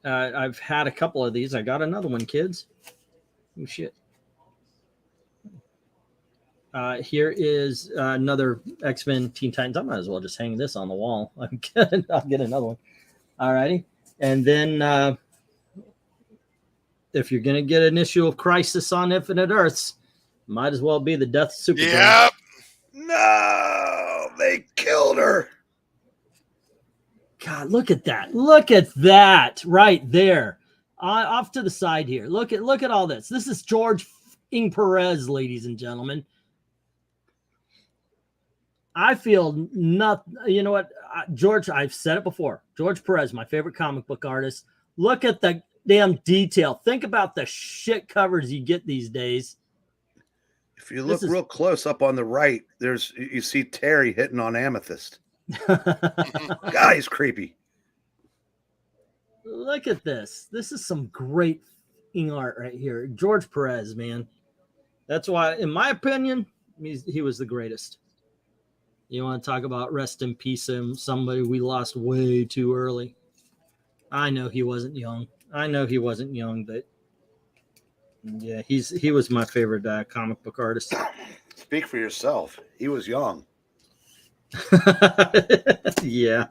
I've had a couple of these. I got another one, kids. Oh shit. Here is another X-Men Teen Titans. I might as well just hang this on the wall. I'll get another one. All righty. And then if you're going to get an issue of Crisis on Infinite Earths, might as well be the Death of Supergirl. Yep. No, they killed her. God, look at that. Look at that right there. Off to the side here. Look at all this. This is George Perez, ladies and gentlemen. I feel not, you know what, George, I've said it before. George Perez, my favorite comic book artist. Look at the damn detail. Think about the shit covers you get these days. If you look real close up on the right, you see Terry hitting on Amethyst. God, he's creepy. Look at this. This is some great art right here. George Perez, man. That's why, in my opinion, he was the greatest. You want to talk about rest in peace, somebody we lost way too early. I know he wasn't young. But yeah, he was my favorite comic book artist. Speak for yourself. He was young. Yeah.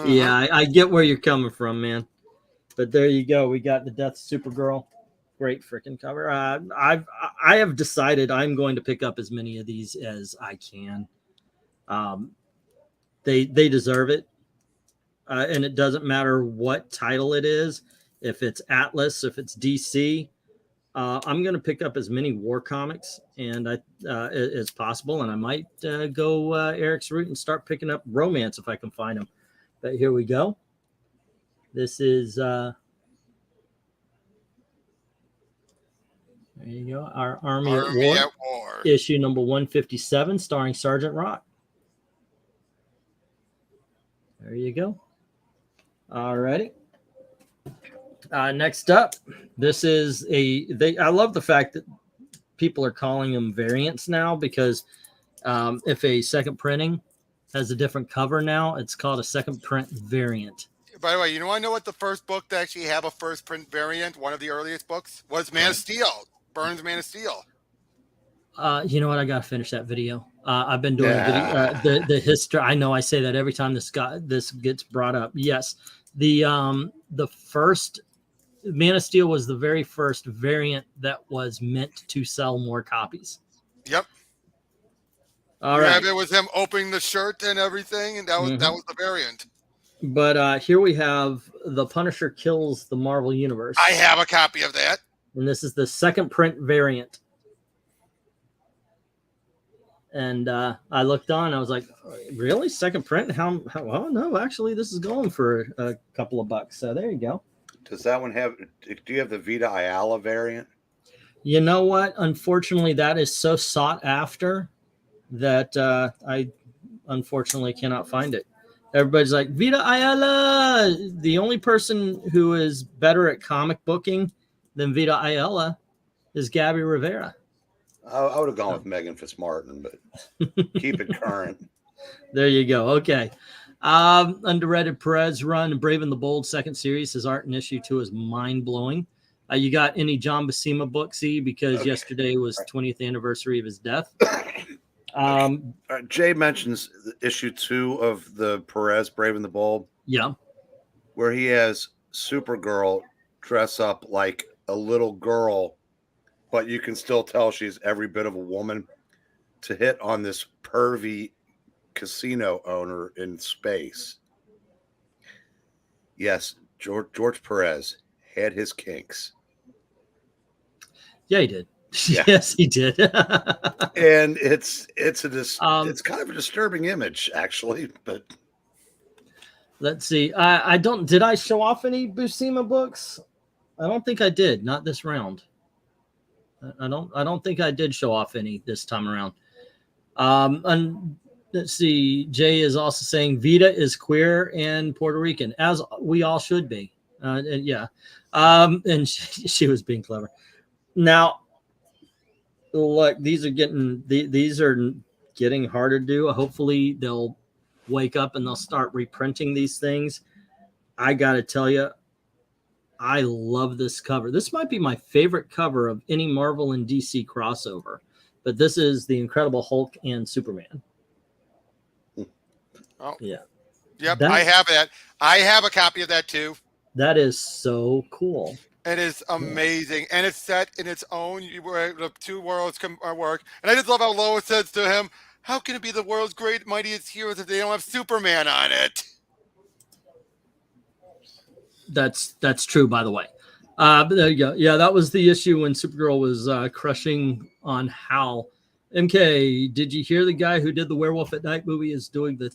Yeah, I get where you're coming from, man. But there you go. We got the Death of Supergirl. Great freaking cover. I have decided I'm going to pick up as many of these as I can. They deserve it. And it doesn't matter what title it is. If it's Atlas, if it's DC, I'm going to pick up as many war comics as possible. And I might go Eric's route and start picking up romance if I can find them. But here we go. This is there you go. Our Army at War, issue number 157, starring Sergeant Rock. There you go. All righty. Next up, this is I love the fact that people are calling them variants now, because if a second printing has a different cover now, it's called a second print variant. By the way, you know what the first book to actually have a first print variant, one of the earliest books, was Man of Steel. Burns' Man of Steel. You know what? I got to finish that video. I've been doing the history. I know I say that every time this gets brought up. Yes. The first Man of Steel was the very first variant that was meant to sell more copies. Yep. All right. It was him opening the shirt and everything, and that was the variant. But here we have The Punisher Kills the Marvel Universe. I have a copy of that. And this is the second print variant. And I looked on, I was like, really? Second print? How well, no, actually, this is going for a couple of bucks. So there you go. Does that one have, do you have the Vita Ayala variant? You know what? Unfortunately, that is so sought after that I unfortunately cannot find it. Everybody's like, Vita Ayala. The only person who is better at comic booking than Vita Ayala is Gabby Rivera. I would have gone with Megan Fitzmartin, but keep it current. There you go. Okay. Underrated Perez run, Brave and the Bold second series. His art in issue 2 is mind-blowing. You got any John Buscema books, because yesterday was 20th anniversary of his death. Jay mentions issue 2 of the Perez Brave and the Bold. Yeah. Where he has Supergirl dress up like a little girl, but you can still tell she's every bit of a woman, to hit on this pervy casino owner in space. Yes, George Perez had his kinks. Yeah, he did. Yeah. Yes, he did. And it's kind of a disturbing image, actually. But let's see. Did I show off any Buscema books? I don't think I did. Not this round. I don't think I did show off any this time around. And let's see. Jay is also saying Vita is queer and Puerto Rican, as we all should be. And yeah. And she was being clever. Now, look, these are getting harder to do. Hopefully they'll wake up and they'll start reprinting these things. I got to tell you, I love this cover. This might be my favorite cover of any Marvel and DC crossover, but this is the Incredible Hulk and Superman. Oh, yeah. Yep, I have that. I have a copy of that too. That is so cool. It is amazing, and it's set in its own. Where the two worlds can work, and I just love how Lois says to him, "How can it be the world's great mightiest heroes if they don't have Superman on it?" That's true, by the way. But there you go. Yeah, that was the issue when Supergirl was crushing on Hal. MK, did you hear the guy who did the Werewolf at Night movie is doing Them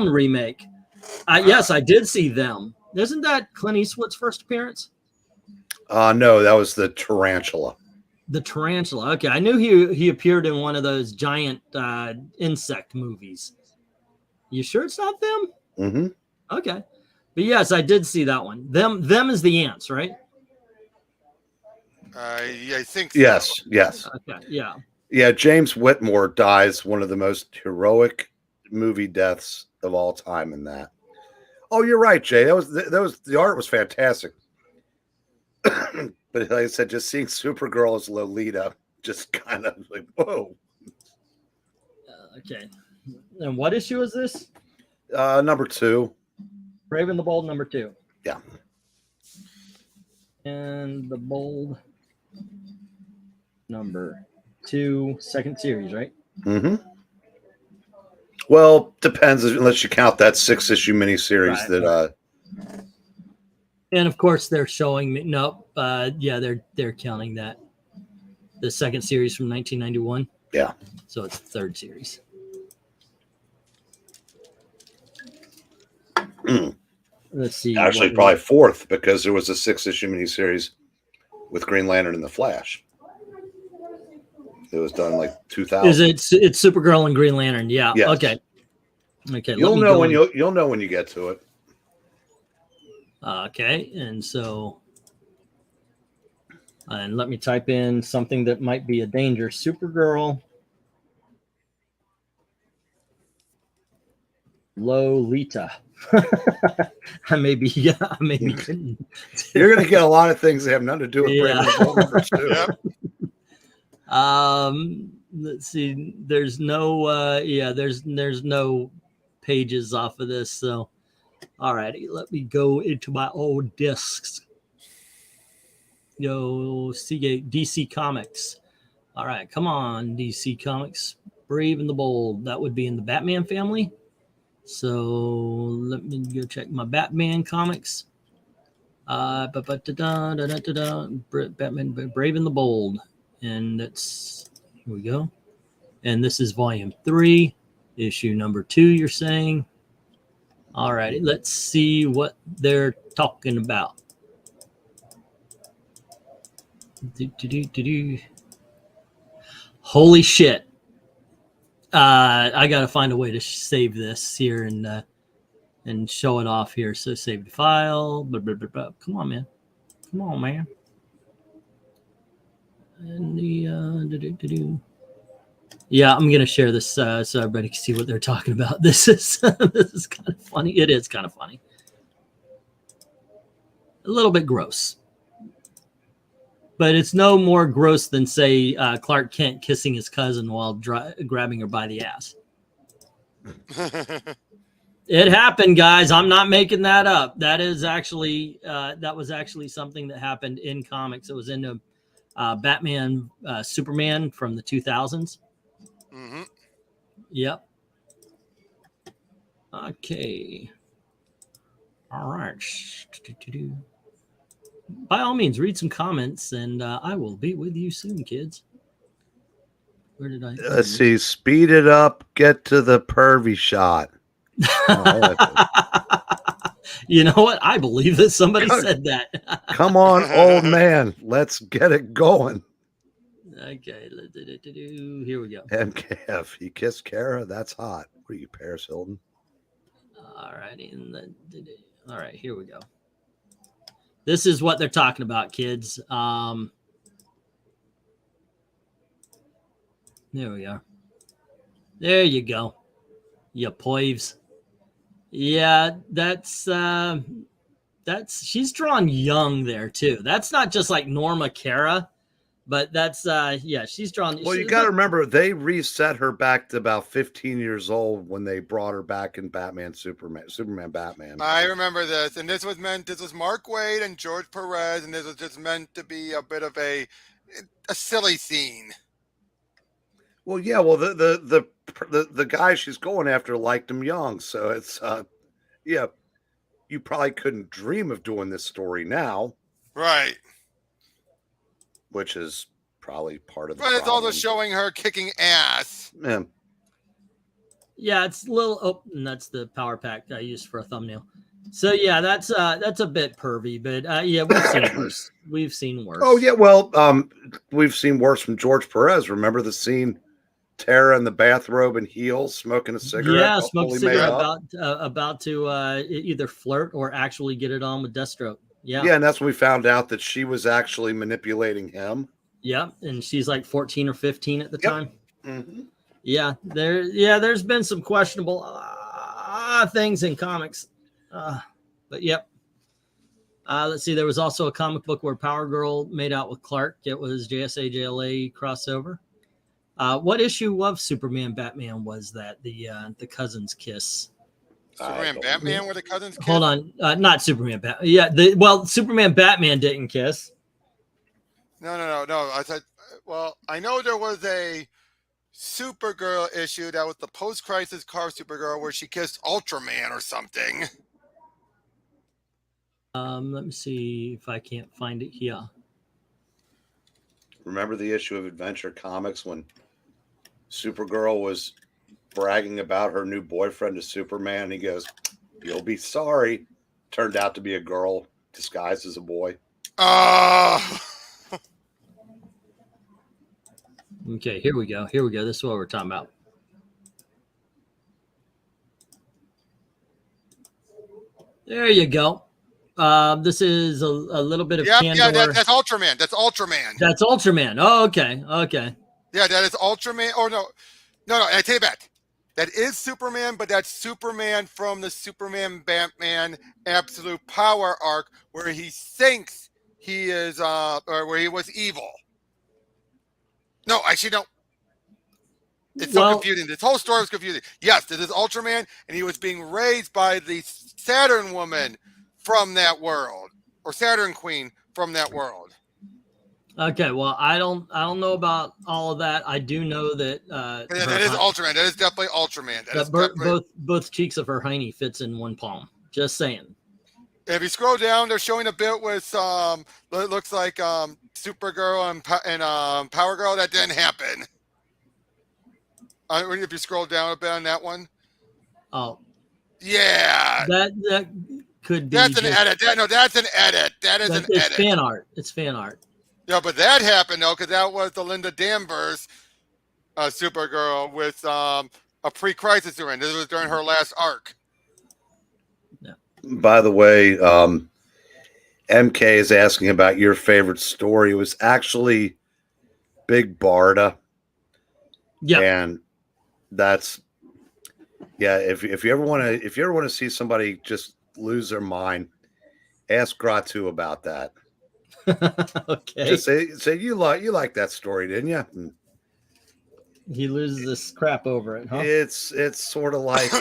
remake? Yes, I did see Them. Isn't that Clint Eastwood's first appearance? No, that was the Tarantula. The Tarantula. Okay, I knew he appeared in one of those giant insect movies. You sure it's not Them? Mm-hmm. Okay, but yes, I did see that one. Them is the ants, right? I think so. Yes. Okay, yeah. Yeah, James Whitmore dies one of the most heroic movie deaths of all time in that. Oh, you're right, Jay. That was the art was fantastic. But like I said, just seeing Supergirl as Lolita, just kind of like, whoa. Okay. And what issue is this? Number 2. Brave and the Bold, number 2. Yeah. And the Bold, number 2, second series, right? Mm-hmm. Well, depends unless you count that 6-issue miniseries that. And of course, they're showing me. Nope. Yeah, they're counting that. The second series from 1991. Yeah. So it's the third series. Let's see. Actually, probably 4th because there was a 6-issue miniseries with Green Lantern and the Flash. It was done like 2000. It's Supergirl and Green Lantern? Yeah. Yes. Okay. You'll know when you'll know when you get to it. Okay, and so, and let me type in something that might be a danger. Supergirl, Lolita. I may be. You're going to get a lot of things that have nothing to do with Brave and the Bold number 2. Yep. Let's see. There's no. There's no pages off of this. So, all righty. Let me go into my old discs. Seagate DC Comics. All right, come on, DC Comics. Brave and the Bold. That would be in the Batman family. So let me go check my Batman comics. Batman, Brave and the Bold. And that's, here we go. And this is volume 3, issue number 2, you're saying. All righty, let's see what they're talking about. Holy shit. I got to find a way to save this here and show it off here. So save the file. Blah, blah, blah, blah. Come on, man. Come on, man. And the yeah, I'm gonna share this so everybody can see what they're talking about. This is kind of funny. It is kind of funny. A little bit gross, but it's no more gross than, say, Clark Kent kissing his cousin while grabbing her by the ass. It happened, guys. I'm not making that up. That is actually that was actually something that happened in comics. It was in a Batman Superman from the 2000s. Mm-hmm. Yep. Okay. All right. By all means, read some comments, and I will be with you soon, kids. Where did I? Let's see. Speed it up. Get to the pervy shot. You know what? I believe that somebody said that. Come on, old man. Let's get it going. Okay. Here we go. MKF. He kissed Kara. That's hot. What are you, Paris Hilton? All right. All right. Here we go. This is what they're talking about, kids. There we are. There you go. You poives. Yeah, that's she's drawn young there too. That's not just like Norma Kara, but that's yeah, she's drawn. Well, you got to remember they reset her back to about 15 years old when they brought her back in Superman Batman. I remember this, and this was Mark Waid and George Perez, and this was just meant to be a bit of a silly scene. Well, yeah, well the guy she's going after liked him young, so it's yeah, you probably couldn't dream of doing this story now, right? Which is probably part of the But it's problem. also showing her kicking ass. Yeah. Yeah, it's a little. Oh, and that's the power pack I used for a thumbnail. So yeah, that's a bit pervy, but yeah, we've seen worse. We've seen worse. Oh yeah, well, we've seen worse from George Perez. Remember the scene, Tara in the bathrobe and heels, smoking a cigarette. Yeah, smoking a cigarette, about to either flirt or actually get it on with Deathstroke. Yeah, yeah, and that's when we found out that she was actually manipulating him. Yeah, and she's like 14 or 15 at the time. Mm-hmm. Yeah, there's been some questionable things in comics, but yep. Let's see. There was also a comic book where Power Girl made out with Clark. It was JSA JLA crossover. What issue of Superman Batman was that? The cousins kiss. Superman Batman with the cousins kiss? Hold on, not Superman Batman. Yeah, Superman Batman didn't kiss. No. I thought. Well, I know there was a Supergirl issue that was the post-crisis car Supergirl where she kissed Ultraman or something. Let me see if I can't find it here. Remember the issue of Adventure Comics when Supergirl was bragging about her new boyfriend to Superman? He goes, "You'll be sorry." Turned out to be a girl disguised as a boy. Okay, here we go. This is what we're talking about. There you go. This is a little bit of Pandora. Yeah, that's Ultraman. That's Ultraman. Oh, okay. Yeah, that is Ultraman. Or no, I take it back. That is Superman, but that's Superman from the Superman Batman Absolute Power arc where he thinks he is, or where he was evil. No, actually, no. It's so confusing. This whole story is confusing. Yes, this is Ultraman, and he was being raised by the Saturn woman from that world, or Saturn Queen from that world. Okay, well, I don't know about all of that. I do know that that is Ultraman. That is definitely Ultraman. Both cheeks of her hiney fits in one palm. Just saying. If you scroll down, they're showing a bit with it looks like Supergirl and Power Girl. That didn't happen. If you scroll down a bit on that one. Oh. Yeah. That could be. That's an edit. That's an edit. That is an edit. It's fan art. It's fan art. Yeah, but that happened though, because that was the Linda Danvers Supergirl with a pre-crisis during. This was during her last arc. By the way, MK is asking about your favorite story. It was actually Big Barda. Yeah. And that's, yeah, if you ever want to see somebody just lose their mind, ask Gratu about that. Okay. Just say you like that story, didn't you? And he loses this crap over it, huh? It's sort of like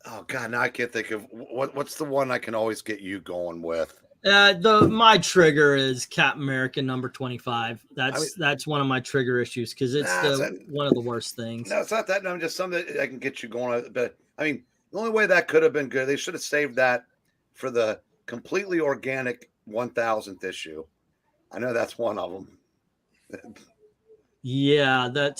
oh god, now I can't think of what's the one I can always get you going with. My trigger is Captain America #25. That's one of my trigger issues because it's one of the worst things. No, it's not that. No, just something that I can get you going. But I mean, the only way that could have been good, they should have saved that for the completely organic 1000th issue. I know that's one of them. Yeah, but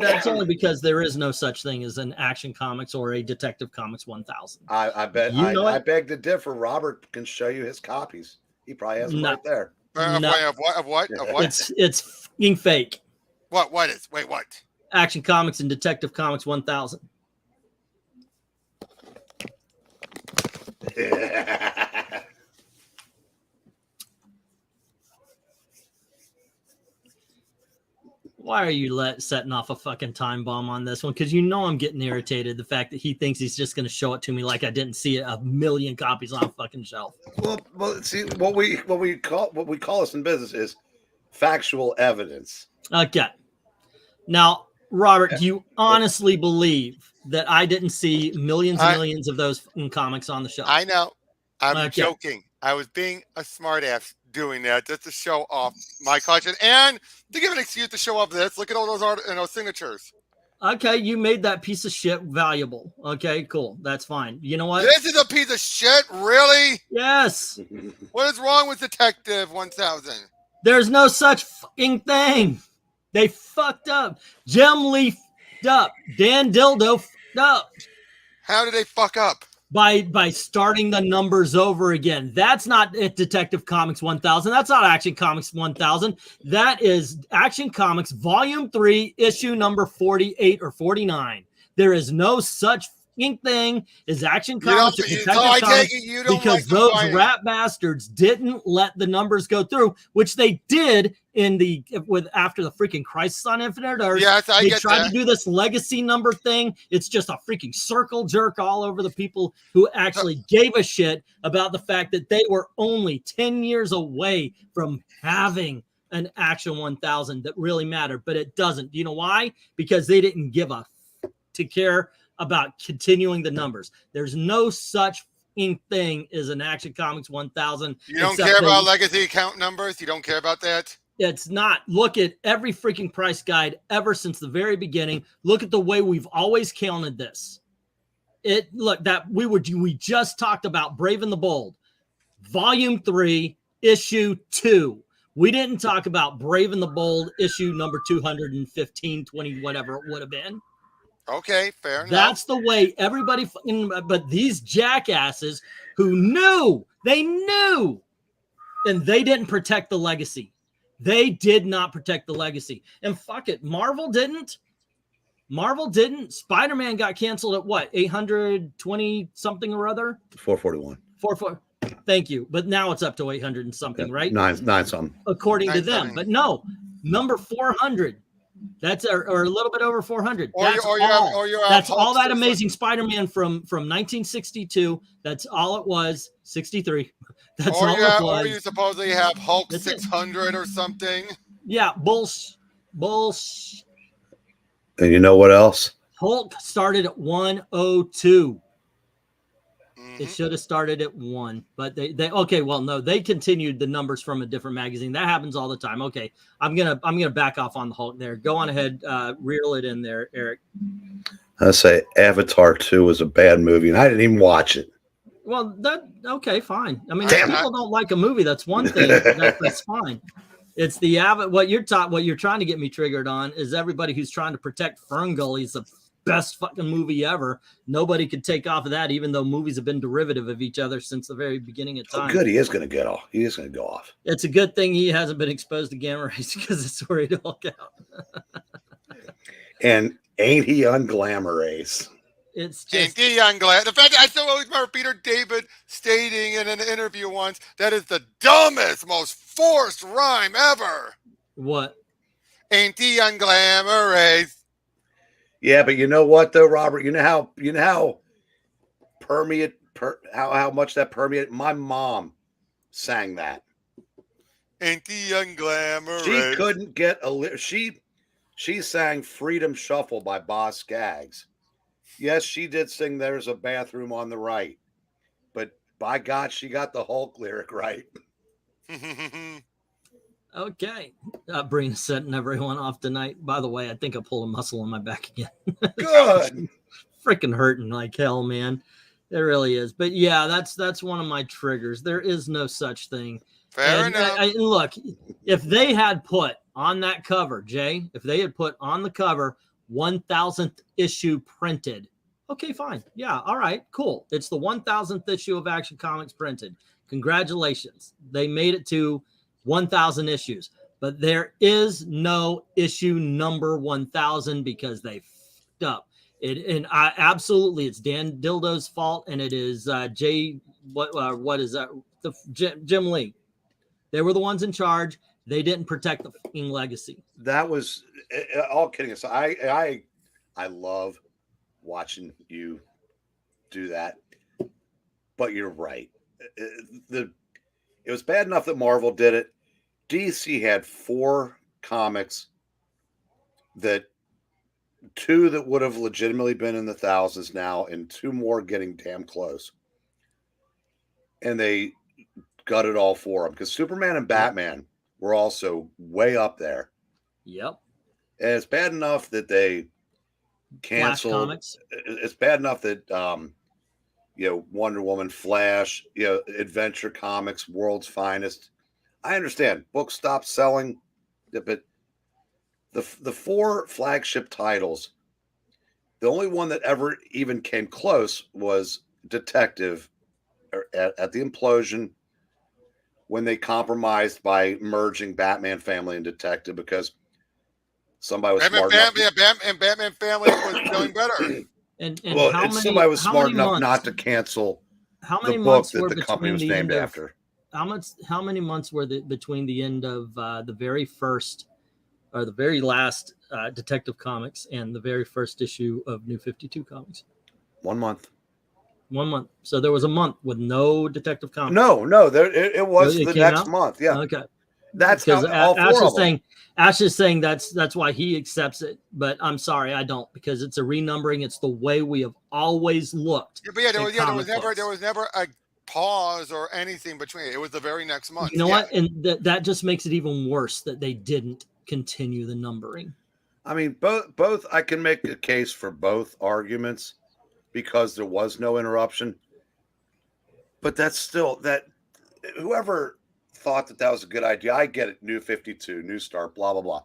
that's only because there is no such thing as an Action Comics or a Detective Comics 1000. I bet I beg to differ. Robert can show you his copies. He probably has them right there. Of what? It's fucking fake. What is? Wait, what? Action Comics and Detective Comics 1000. Why are you setting off a fucking time bomb on this one? Because you know I'm getting irritated. The fact that he thinks he's just going to show it to me like I didn't see it 1,000,000 copies on a fucking shelf. Well, see what we call this in business is factual evidence. Okay. Now, Robert, do you honestly believe that I didn't see millions and millions of those in comics on the shelf? I know. I'm joking. I was being a smartass doing that just to show off my collection and to give an excuse to show off this. Look at all those art and those signatures. Okay, you made that piece of shit valuable. Okay, cool. That's fine. You know what? This is a piece of shit, really? Yes. What is wrong with Detective 1000? There's no such fucking thing. They fucked up. Jim Lee fucked up. Dan Dildo fucked up. How did they fuck up? By starting the numbers over again. That's not Detective Comics 1000. That's not Action Comics 1000. That is Action Comics Volume 3, issue number 48 or 49. There is no such thing as Action Comics or Detective Comics because those rat bastards didn't let the numbers go through, which they did after the freaking Crisis on Infinite Earths. Yes, they tried to do this legacy number thing. It's just a freaking circle jerk all over the people who actually gave a shit about the fact that they were only 10 years away from having an Action 1000 that really mattered, but it doesn't. Do you know why? Because they didn't give a to care about continuing the numbers. There's no such thing as an Action Comics 1000. You don't care about legacy account numbers? You don't care about that? It's not. Look at every freaking price guide ever since the very beginning. Look at the way we've always counted this. We just talked about Brave and the Bold, Volume 3, Issue 2. We didn't talk about Brave and the Bold, issue number 215, 20, whatever it would have been. Okay, fair enough. That's the way everybody but these jackasses who knew, and they didn't protect the legacy. They did not protect the legacy. And fuck it, Marvel didn't. Spider-Man got canceled at what? 820 something or other? 441. Thank you. But now it's up to 800 and something, right? Nine something. According to them. But no, number 400. That's or a little bit over 400. That's all that Amazing Spider-Man from 1962. That's all it was. 63. That's all it was. Or you supposedly have Hulk 600 or something. Yeah, bullshit. And you know what else? Hulk started at 102. It should have started at 1, but they continued the numbers from a different magazine. That happens all the time. Okay, I'm gonna back off on the Hulk there. Go on ahead, reel it in there, Eric. I say Avatar 2 was a bad movie, and I didn't even watch it. Well, okay, fine. I mean, if people don't like a movie, that's one thing. That's fine. It's what you're trying to get me triggered on is everybody who's trying to protect Fern Gully's a best fucking movie ever. Nobody could take off of that, even though movies have been derivative of each other since the very beginning of time. Oh, good. He is going to get off. He is going to go off. It's a good thing he hasn't been exposed to gamma rays because it's where he'd all out. And ain't he unglamorous? It's just the fact I still always remember Peter David stating in an interview once that is the dumbest, most forced rhyme ever. What? Ain't he unglamorous? Yeah, but you know what though, Robert? You know how how much that permeated. My mom sang that. Ain't he unglamorous? She couldn't get she sang Freedom Shuffle by Boz Scaggs. Yes, she did sing There's a Bathroom on the Right. But by God, she got the Hulk lyric right. Okay. Breen setting everyone off tonight. By the way, I think I pulled a muscle in my back again. Good. Freaking hurting like hell, man. It really is. But yeah, that's one of my triggers. There is no such thing. Fair enough. And look, if they had put on that cover, Jay, if they had put on the cover 1000th issue printed, okay, fine. Yeah, all right, cool. It's the 1000th issue of Action Comics printed. Congratulations. They made it to 1000 issues. But there is no issue number 1000 because they fucked up. Absolutely, it's Dan Dildo's fault, and it is what is that? Jim Lee. They were the ones in charge. They didn't protect the fucking legacy. That was all kidding aside. I love watching you do that, but you're right. It was bad enough that Marvel did it. DC had 4 comics that 2 that would have legitimately been in the thousands now, and 2 more getting damn close. And they gutted all 4 of them because Superman and Batman were also way up there. Yep. And it's bad enough that they canceled. It's bad enough that Wonder Woman, Flash, Adventure Comics, World's Finest. I understand books stopped selling, but the 4 flagship titles, the only one that ever even came close was Detective at the implosion, when they compromised by merging Batman Family and Detective because somebody was smart enough. And Batman Family was doing better. Somebody was smart enough not to cancel the book that the company was named after. How many months were between the end of the very first or the very last Detective Comics and the very first issue of New 52 Comics? 1 month. 1 month. So there was a month with no Detective Comics. No, it was the next month. Yeah. Okay. That's because all 4 of them. Ash is saying that's why he accepts it, but I'm sorry, I don't, because it's a renumbering. It's the way we have always looked. Yeah, but there was never a pause or anything between it. It was the very next month. You know what? And that just makes it even worse that they didn't continue the numbering. I mean, both. I can make a case for both arguments because there was no interruption. But that's still that. Whoever thought that was a good idea, I get it. New 52, new start, blah blah blah.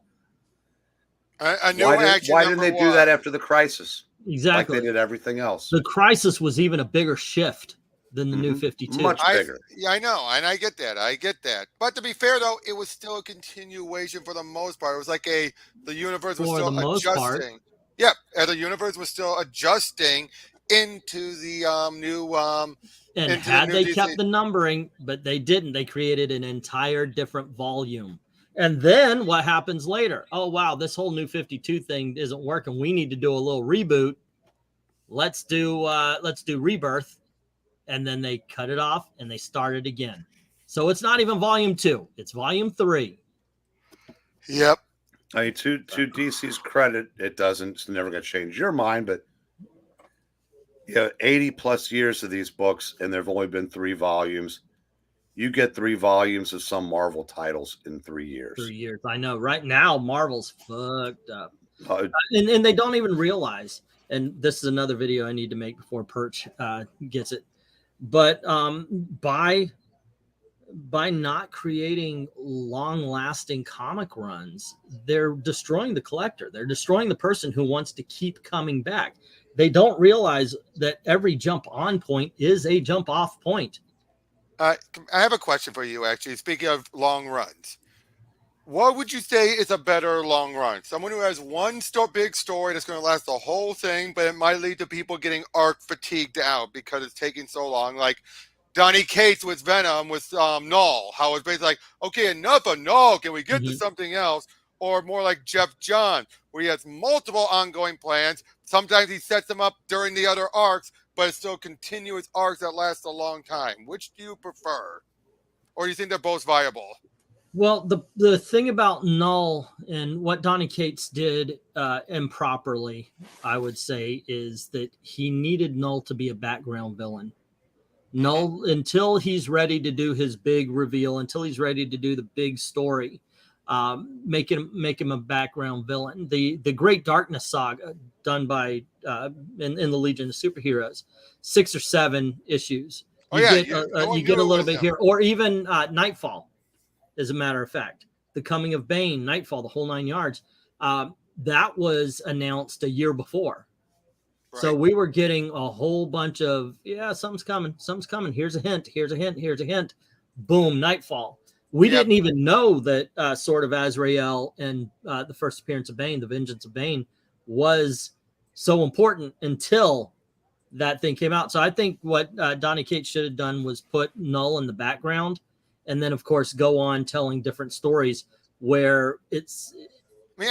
Why didn't they do that after the Crisis? Exactly, like they did everything else. The Crisis was even a bigger shift than the New 52. Much bigger. I know, and I get that. But to be fair, though, it was still a continuation for the most part. It was like the universe was still adjusting. Yeah, the universe was still adjusting into the new. And had they kept the numbering, but they didn't. They created an entire different volume. And then what happens later? Oh, wow, this whole New 52 thing isn't working. We need to do a little reboot. Let's do Rebirth. And then they cut it off and they started again. So it's not even volume 2. It's volume 3. Yep. I mean, to DC's credit, it's never going to change your mind, but 80 plus years of these books, and there've only been 3 volumes. You get 3 volumes of some Marvel titles in 3 years. 3 years. I know. Right now, Marvel's fucked up. And they don't even realize, and this is another video I need to make before Perch gets it. But by by not creating long-lasting comic runs, they're destroying the collector. They're destroying the person who wants to keep coming back. They don't realize that every jump on point is a jump off point. I have a question for you, actually. Speaking of long runs, what would you say is a better long run? Someone who has one big story that's going to last the whole thing, but it might lead to people getting arc fatigued out because it's taking so long. Like Donny Cates with Venom with Null. How it's basically like, okay, enough of Null. Can we get to something else? Or more like Jeff John, where he has multiple ongoing plans. Sometimes he sets them up during the other arcs, but it's still continuous arcs that last a long time. Which do you prefer? Or do you think they're both viable? Well, the thing about Null and what Donny Cates did improperly, I would say, is that he needed Null to be a background villain. Null, until he's ready to do his big reveal, until he's ready to do the big story, make him a background villain. The Great Darkness saga done by in the Legion of Superheroes, 6 or 7 issues. You get a little bit here, or even Nightfall. As a matter of fact, The Coming of Bane, Nightfall, the whole 9 yards, that was announced a year before. Right. So we were getting a whole bunch of, something's coming. Here's a hint. Here's a hint. Here's a hint. Boom, Nightfall. We didn't even know that Sword of Azrael and the first appearance of Bane, The Vengeance of Bane, was so important until that thing came out. So I think what Donny Cates should have done was put Null in the background, and then, of course, go on telling different stories where it's. I mean,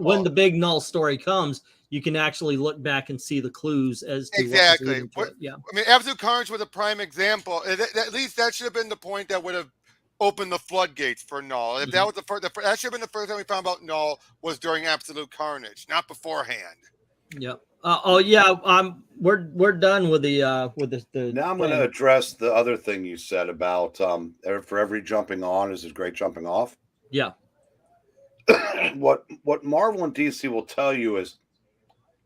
when the big Null story comes, you can actually look back and see the clues as to exactly. What I mean, Absolute Carnage was a prime example. At least that should have been the point that would have opened the floodgates for Null. If that was the first, that should have been the first time we found about Null was during Absolute Carnage, not beforehand. Yep. We're done with the Now I'm going to address the other thing you said about for every jumping on is a great jumping off. Yeah. What Marvel and DC will tell you is,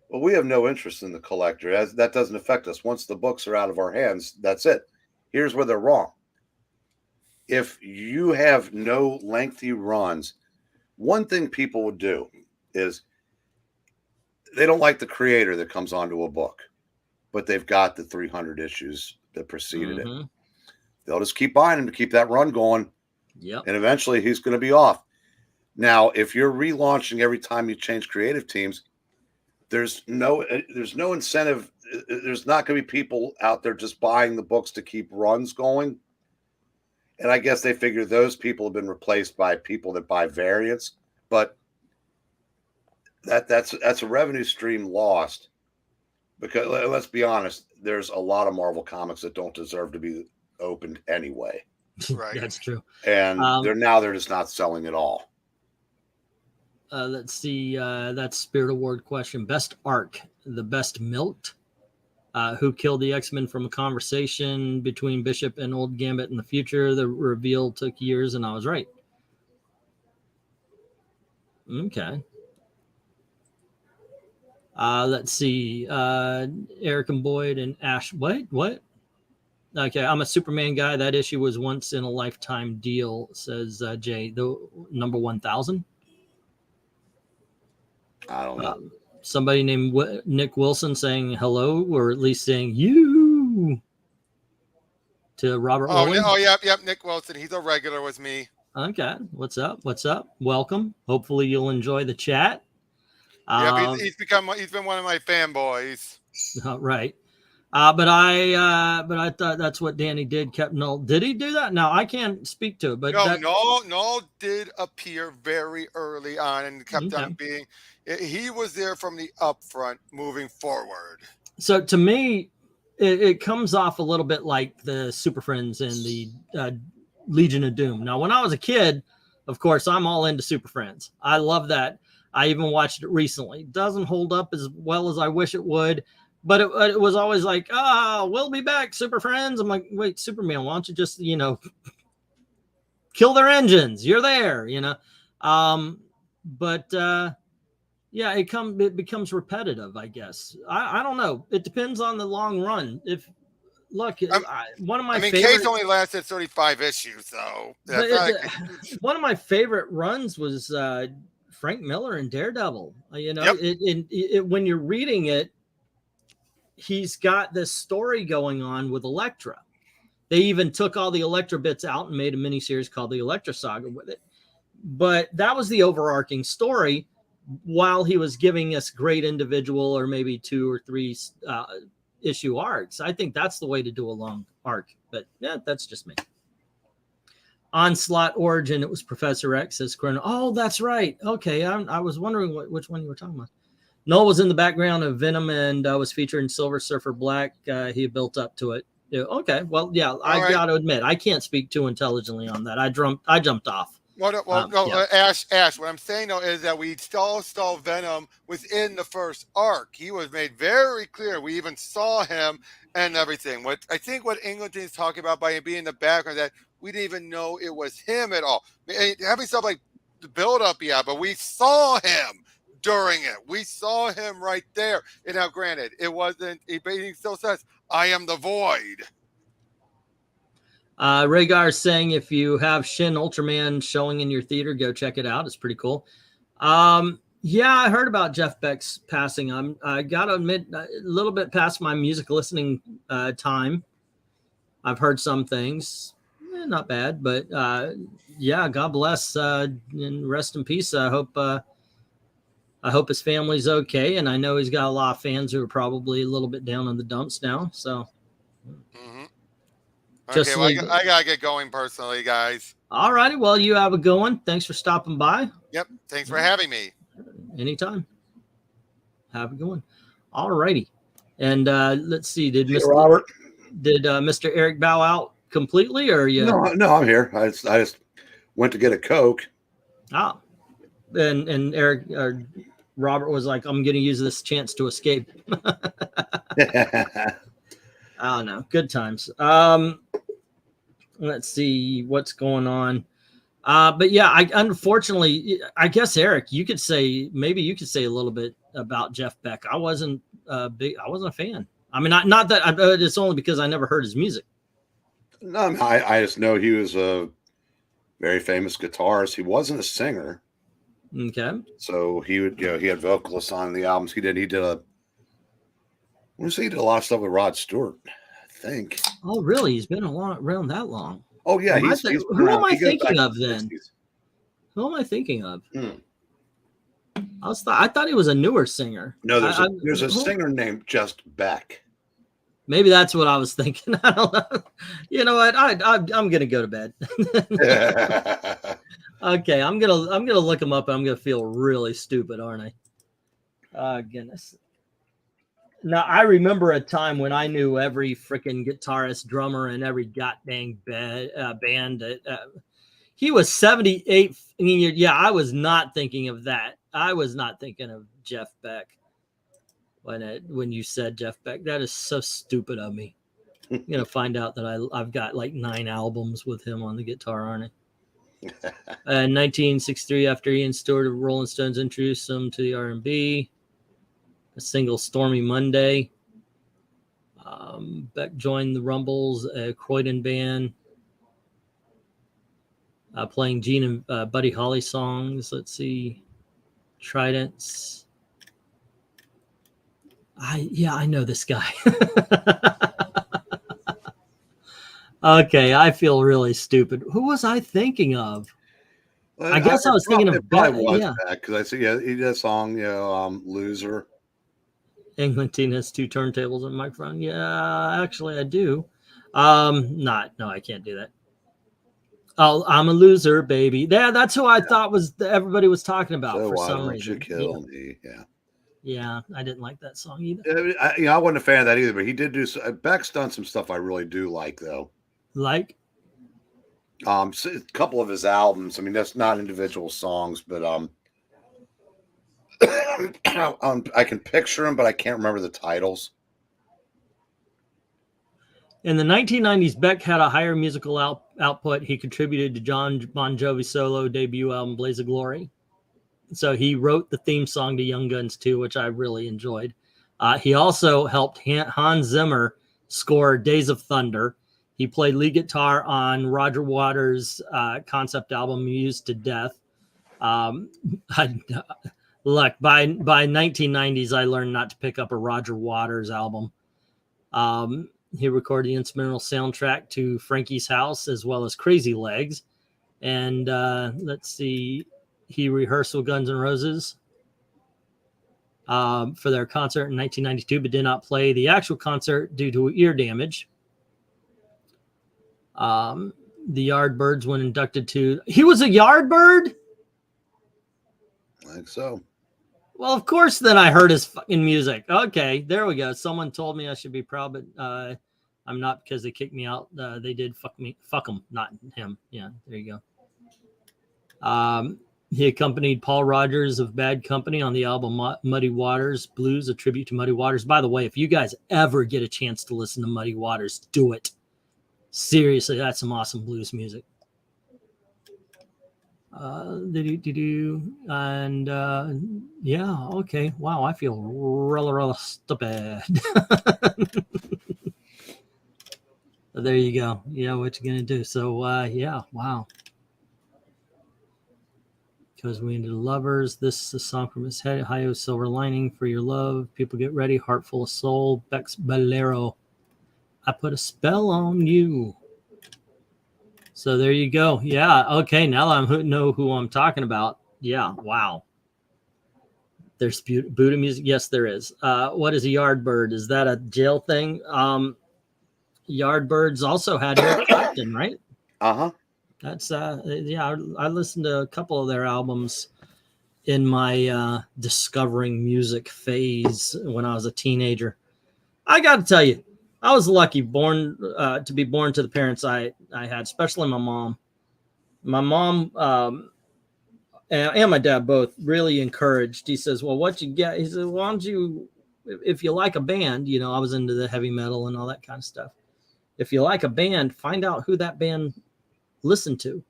well, we have no interest in the collector. That doesn't affect us. Once the books are out of our hands, that's it. Here's where they're wrong. If you have no lengthy runs, one thing people would do is they don't like the creator that comes onto a book, but they've got the 300 issues that preceded it. They'll just keep buying him to keep that run going. Yeah. And eventually he's going to be off. Now, if you're relaunching every time you change creative teams, there's no incentive. There's not going to be people out there just buying the books to keep runs going. And I guess they figure those people have been replaced by people that buy variants, but that's a revenue stream lost, because let's be honest, there's a lot of Marvel comics that don't deserve to be opened anyway. Right. That's true. And they're just not selling at all. Let's see. That's Spirit Award question. Best arc, the best milked. Who killed the X-Men from a conversation between Bishop and Old Gambit in the future. The reveal took years, and I was right. Okay. Let's see. Eric and Boyd and Ash. What? Okay, I'm a Superman guy. That issue was once in a lifetime deal, says Jay. The number 1000. I don't know. Somebody named Nick Wilson saying hello, or at least saying you to Robert. Yep. Nick Wilson. He's a regular with me. Okay. What's up? Welcome. Hopefully you'll enjoy the chat. He's been one of my fanboys. Right. But I thought that's what Danny did. Kept Null. Did he do that? No, I can't speak to it. But Null did appear very early on and kept on being. He was there from the upfront, moving forward. So to me, it comes off a little bit like the Super Friends and the Legion of Doom. Now, when I was a kid, of course, I'm all into Super Friends. I love that. I even watched it recently. It doesn't hold up as well as I wish it would. But it was always like, we'll be back, Super Friends. I'm like, wait, Superman, why don't you just, kill their engines? You're there, it becomes repetitive, I guess. I don't know. It depends on the long run. If look, one of my Case favorite. only lasted 35 issues, so One of my favorite runs was Frank Miller and Daredevil. You know, when you're reading it, he's got this story going on with Elektra. They even took all the Elektra bits out and made a miniseries called the Elektra Saga with it. But that was the overarching story, while he was giving us great individual or maybe 2 or 3 issue arcs. I think that's the way to do a long arc. But yeah, that's just me. Onslaught Origin, it was Professor X as Chrono. Oh, that's right. Okay, I was wondering which one you were talking about. Noel was in the background of Venom and was featured in Silver Surfer Black. He built up to it. Yeah, okay, well, yeah, I got to admit, I can't speak too intelligently on that. I jumped off. Ash, what I'm saying, though, is that we still saw Venom within the first arc. He was made very clear. We even saw him and everything. What I think what Engleton's talking about by him being in the background, that we didn't even know it was him at all. Having stuff like the build-up, yeah, but we saw him during it. We saw him right there. And now, granted, it wasn't, he still says, I am the Void. Rhaegar saying if you have Shin Ultraman showing in your theater, go check it out. It's pretty cool. Yeah, I heard about Jeff Beck's passing. I gotta admit, a little bit past my music listening time. I've heard some things, not bad, but yeah, God bless and rest in peace. I hope his family's okay, and I know he's got a lot of fans who are probably a little bit down in the dumps now. So. Okay, well, I gotta get going personally, guys. All righty. Well, you have a good one. Thanks for stopping by. Yep. Thanks for having me. Anytime. Have a good one. All righty. And let's see. Did Mr. Eric bow out completely, or you? No, I'm here. I just went to get a Coke. Ah, and Eric or Robert was like, "I'm going to use this chance to escape." I don't know. Good times. Let's see what's going on. But yeah, unfortunately, I guess Eric, maybe you could say a little bit about Jeff Beck. I wasn't a fan. I mean, not that it's only because I never heard his music. No, I just know he was a very famous guitarist. He wasn't a singer. Okay. So he had vocalists on the albums. He did a lot of stuff with Rod Stewart, I think. Oh, really? He's been around that long. Oh, yeah. Who am I thinking of then? Who am I thinking of? I thought he was a newer singer. No, there's a singer named Just Beck. Maybe that's what I was thinking. I don't know. You know what? I'm gonna go to bed. Okay, I'm gonna look him up, and I'm gonna feel really stupid, aren't I? Oh, goodness. Now, I remember a time when I knew every freaking guitarist, drummer, and every goddamn band. He was 78. I mean, yeah, I was not thinking of that. I was not thinking of Jeff Beck when you said Jeff Beck. That is so stupid of me. I'm going to find out that I've got like 9 albums with him on the guitar, aren't I? In 1963, after Ian Stewart of Rolling Stones introduced him to the R&B, a single Stormy Monday. Beck joined the Rumbles, a Croydon band, playing Gene and Buddy Holly songs. Let's see. Tridents. I know this guy. Okay, I feel really stupid. Who was I thinking of? I guess I was thinking of Beck. Yeah, because I see he did a song, "Loser." England has 2 turntables and a microphone. Yeah, actually I do. No, I can't do that. Oh, I'm a loser, baby. Yeah, that's who I thought everybody was talking about for some reason. You kill me? Yeah. Yeah, I didn't like that song either. I wasn't a fan of that either, but he did do. Beck's done some stuff I really do like, though. Like? A couple of his albums. I mean, that's not individual songs, but I can picture them, but I can't remember the titles. In the 1990s, Beck had a higher musical output. He contributed to John Bon Jovi's solo debut album, Blaze of Glory. So he wrote the theme song to Young Guns 2, which I really enjoyed. He also helped Hans Zimmer score Days of Thunder. He played lead guitar on Roger Waters' concept album Mused to Death. Look, by 1990s, I learned not to pick up a Roger Waters album. He recorded the instrumental soundtrack to Frankie's House as well as Crazy Legs. And let's see, he rehearsed with Guns N' Roses for their concert in 1992, but did not play the actual concert due to ear damage. The Yardbirds, when inducted to... He was a Yardbird? I think so. Well, of course, then I heard his fucking music. Okay, there we go. Someone told me I should be proud, but I'm not, because they kicked me out. They did fuck me. Fuck him, not him. Yeah, there you go. He accompanied Paul Rogers of Bad Company on the album Muddy Waters Blues, a tribute to Muddy Waters. By the way, if you guys ever get a chance to listen to Muddy Waters, do it. Seriously, that's some awesome blues music. And yeah, okay. Wow, I feel really stupid. There you go. Yeah, what you gonna do? So yeah, wow. Because we ended lovers. This is a song from his head. Hi-Yo Silver Lining for Your Love. People Get Ready. Heart Full of Soul. Bex Bolero. I Put a Spell on You. So there you go. Yeah. Okay. Now I know who I'm talking about. Yeah. Wow. There's Buddha music. Yes, there is. What is a Yardbird? Is that a jail thing? Yardbirds also had Eric Clapton, right? Uh-huh. That's yeah. I listened to a couple of their albums in my discovering music phase when I was a teenager. I got to tell you, I was lucky to be born to the parents I had, especially my mom. My mom and my dad both really encouraged. He says, well, what you get? He said, why don't you, if you like a band, you know, I was into the heavy metal and all that kind of stuff. If you like a band, find out who that band listened to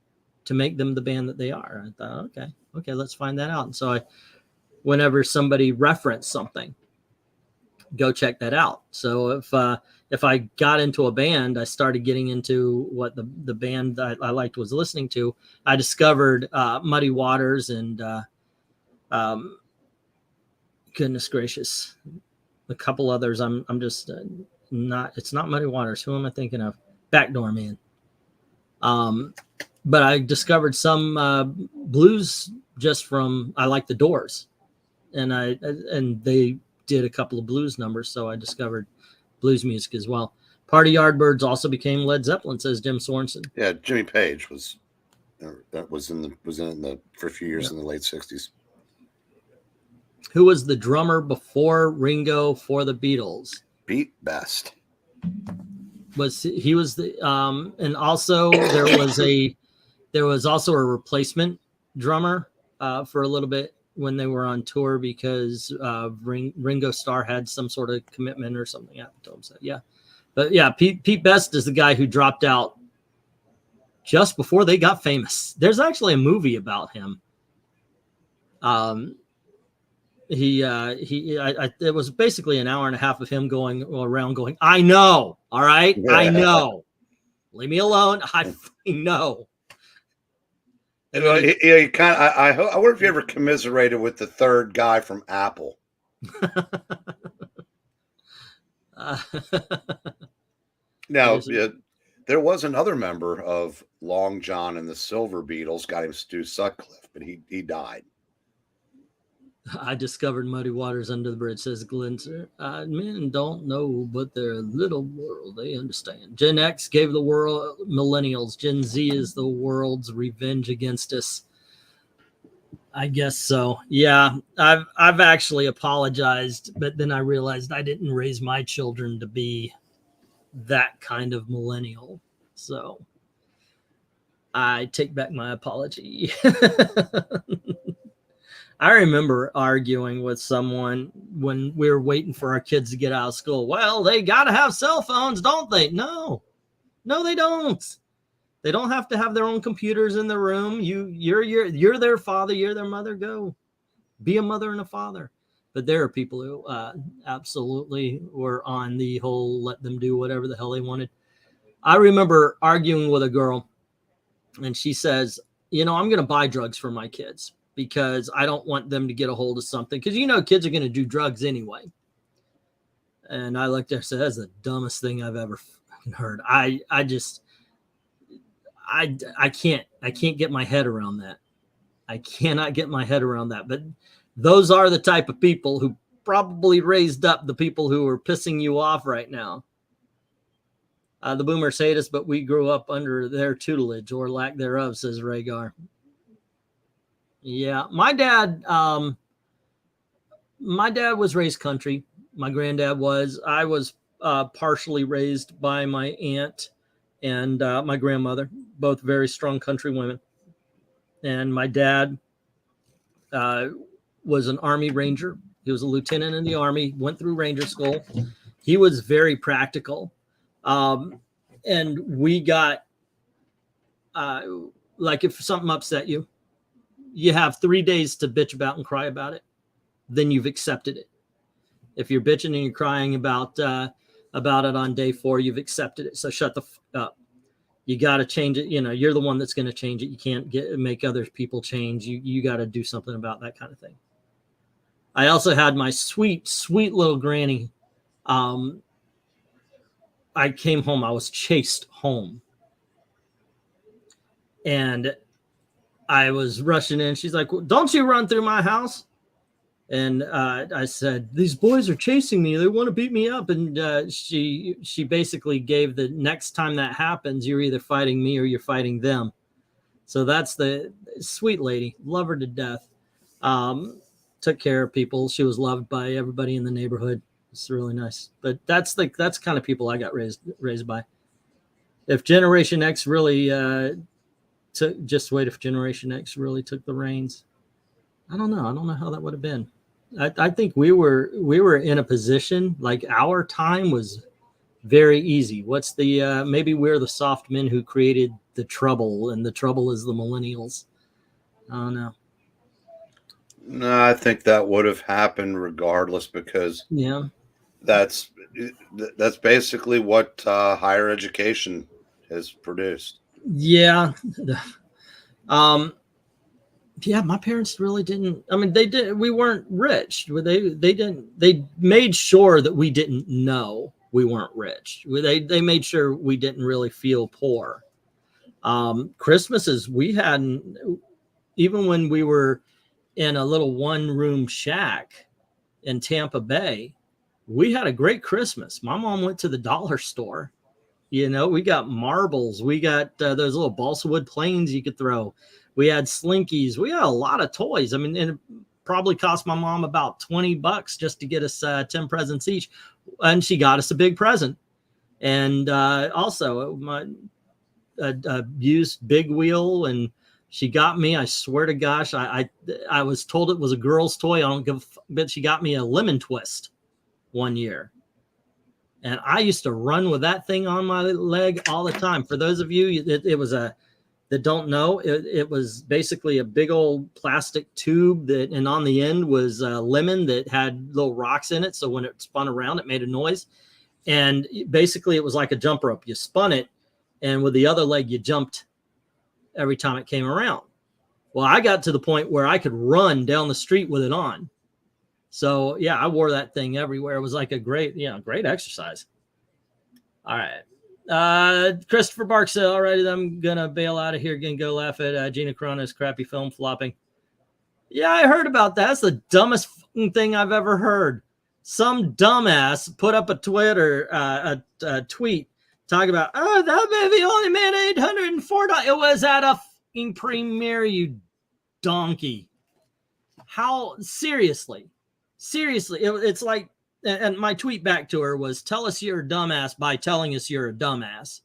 make them the band that they are. I thought, okay, let's find that out. And so whenever somebody referenced something, go check that out. So if I got into a band, I started getting into what the band that I liked was listening to. I discovered Muddy Waters and goodness gracious, a couple others. I'm just not. It's not Muddy Waters. Who am I thinking of? Backdoor Man. But I discovered some blues just from I like the Doors, and they did a couple of blues numbers, so I discovered blues music as well. Party Yardbirds also became Led Zeppelin, says Jim Sorensen. Yeah, Jimmy Page was in the for a few years in the late 60s. Who was the drummer before Ringo for the Beatles? Pete Best. He was the and also there was also a replacement drummer for a little bit when they were on tour because Ringo Starr had some sort of commitment or something happened to him. So yeah, but yeah, Pete Best is the guy who dropped out just before they got famous. There's actually a movie about him. It was basically an hour and a half of him going around going, I know, all right, I know, leave me alone, I fucking know. You know, you kind of. I wonder if you ever commiserated with the third guy from Apple. Now, there was another member of Long John and the Silver Beatles, got him Stu Sutcliffe, but he died. I discovered Muddy Waters under the bridge, says Glinzer. Men don't know, but they're a little world. They understand. Gen X gave the world millennials. Gen Z is the world's revenge against us. I guess so. Yeah, I've actually apologized, but then I realized I didn't raise my children to be that kind of millennial. So I take back my apology. I remember arguing with someone when we were waiting for our kids to get out of school. Well, they got to have cell phones, don't they? No, they don't. They don't have to have their own computers in the room. You're their father. You're their mother. Go be a mother and a father. But there are people who absolutely were on the whole let them do whatever the hell they wanted. I remember arguing with a girl, and she says, you know, I'm going to buy drugs for my kids because I don't want them to get a hold of something. Because, you know, kids are going to do drugs anyway. And I looked at her and said, that's the dumbest thing I've ever heard. I can't get my head around that. I cannot get my head around that. But those are the type of people who probably raised up the people who are pissing you off right now. The boomers hate us, but we grew up under their tutelage or lack thereof, says Rhaegar. Yeah, my dad was raised country. My granddad was. I was partially raised by my aunt and my grandmother, both very strong country women. And my dad was an Army Ranger. He was a lieutenant in the Army, went through Ranger school. He was very practical. And we got, like if something upset you, you have 3 days to bitch about and cry about it. Then you've accepted it. If you're bitching and you're crying about it on day 4, you've accepted it. So shut the fuck up. You got to change it. You know, you're the one that's going to change it. You can't make other people change. You got to do something about that kind of thing. I also had my sweet, sweet little granny. I came home. I was chased home. And I was rushing in. She's like, well, don't you run through my house. And I said, these boys are chasing me. They want to beat me up. And she basically gave the next time that happens, you're either fighting me or you're fighting them. So that's the sweet lady. Love her to death. Took care of people. She was loved by everybody in the neighborhood. It's really nice. But that's kind of people I got raised by. If Generation X really if Generation X really took the reins. I don't know how that would have been. I think we were in a position like our time was very easy. What's the maybe we're the soft men who created the trouble, and the trouble is the millennials. I don't know. No, I think that would have happened regardless, because that's basically what higher education has produced. Yeah. Yeah, my parents really didn't. I mean, they did. We weren't rich. They didn't. They made sure that we didn't know we weren't rich. They made sure we didn't really feel poor. Christmases we hadn't. Even when we were in a little one-room shack in Tampa Bay, we had a great Christmas. My mom went to the dollar store. You know, we got marbles. We got those little balsa wood planes you could throw. We had slinkies. We had a lot of toys. I mean, and it probably cost my mom about $20 just to get us 10 presents each. And she got us a big present. And also my used big wheel. And she got me, I swear to gosh, I was told it was a girl's toy. I don't give a fuck, but she got me a lemon twist one year. And I used to run with that thing on my leg all the time. For those of you, it was that don't know, it was basically a big old plastic tube and on the end was a lemon that had little rocks in it. So when it spun around, it made a noise. And basically it was like a jump rope. You spun it, and with the other leg, you jumped every time it came around. Well, I got to the point where I could run down the street with it on. So yeah, I wore that thing everywhere. It was like a great exercise. All right. Christopher Barks, all right, I'm gonna bail out of here and go laugh at Gina Carano's crappy film flopping. Yeah, I heard about that. That's the dumbest thing I've ever heard. Some dumbass put up a Twitter a tweet talking about, oh, that movie only made $804. It was at a fucking premiere, you donkey. How seriously? It's like, and my tweet back to her was, tell us you're a dumbass by telling us you're a dumbass.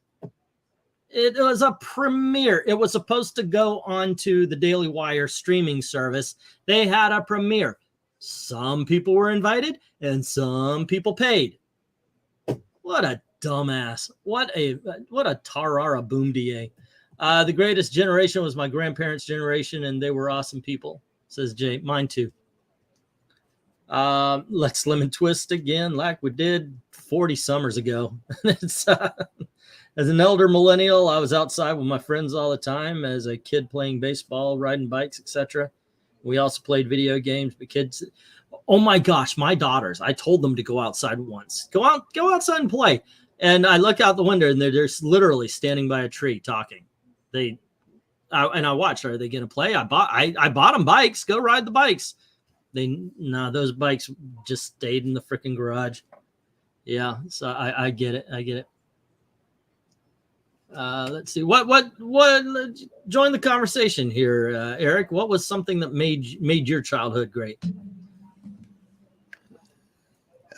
It was a premiere. It was supposed to go on to the Daily Wire streaming service. They had a premiere. Some people were invited and some people paid. What a dumbass. What a tarara boom da. The greatest generation was my grandparents' generation, and they were awesome people, says Jay. Mine too. Let's lemon twist again, like we did 40 summers ago. It's as an elder millennial, I was outside with my friends all the time. As a kid, playing baseball, riding bikes, etc. We also played video games. But kids, oh my gosh, my daughters! I told them to go outside once. Go outside and play. And I look out the window, and they're just literally standing by a tree talking. And I watched. Are they going to play? I bought them bikes. Go ride the bikes. Those bikes just stayed in the freaking garage. Yeah, so I get it. I get it. Let's see. What join the conversation here, Eric. What was something that made your childhood great?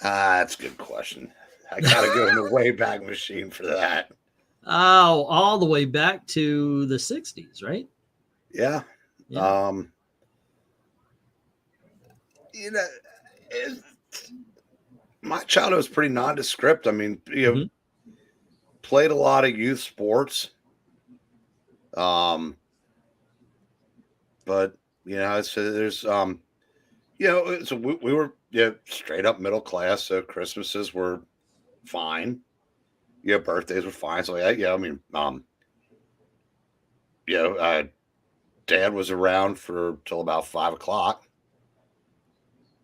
That's a good question. I gotta go in the Wayback Machine for that. Oh, all the way back to the 60s, right? Yeah. You know, my childhood was pretty nondescript. I mean, played a lot of youth sports. But there's so we were straight up middle class. So Christmases were fine. Birthdays were fine. So Dad was around till about 5 o'clock.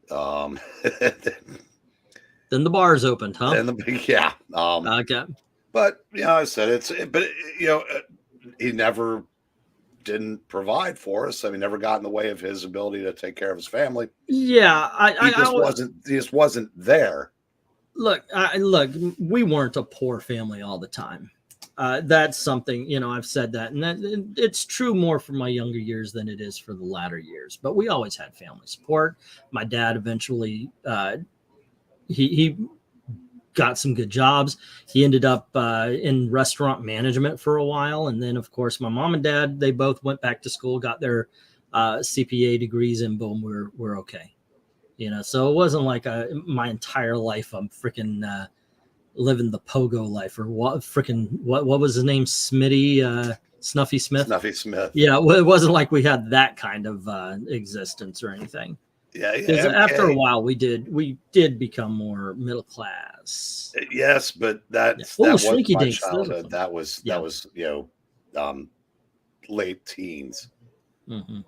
Then the bars opened, huh? Okay. But I said he never didn't provide for us. I mean, never got in the way of his ability to take care of his family. Yeah, he just wasn't there. Look, we weren't a poor family all the time. That's something, I've said that, and it's true more for my younger years than it is for the latter years. But we always had family support. My dad eventually, he got some good jobs. He ended up in restaurant management for a while. And then, of course, my mom and dad, they both went back to school, got their CPA degrees, and boom, we're okay. So it wasn't like my entire life I'm freaking living the pogo life, or what was his name? Smitty, Snuffy Smith. Snuffy Smith. Yeah, well, it wasn't like we had that kind of existence or anything. Yeah. After a while, we did become more middle class. Yes, but that was my childhood. That was late teens. Mm-hmm.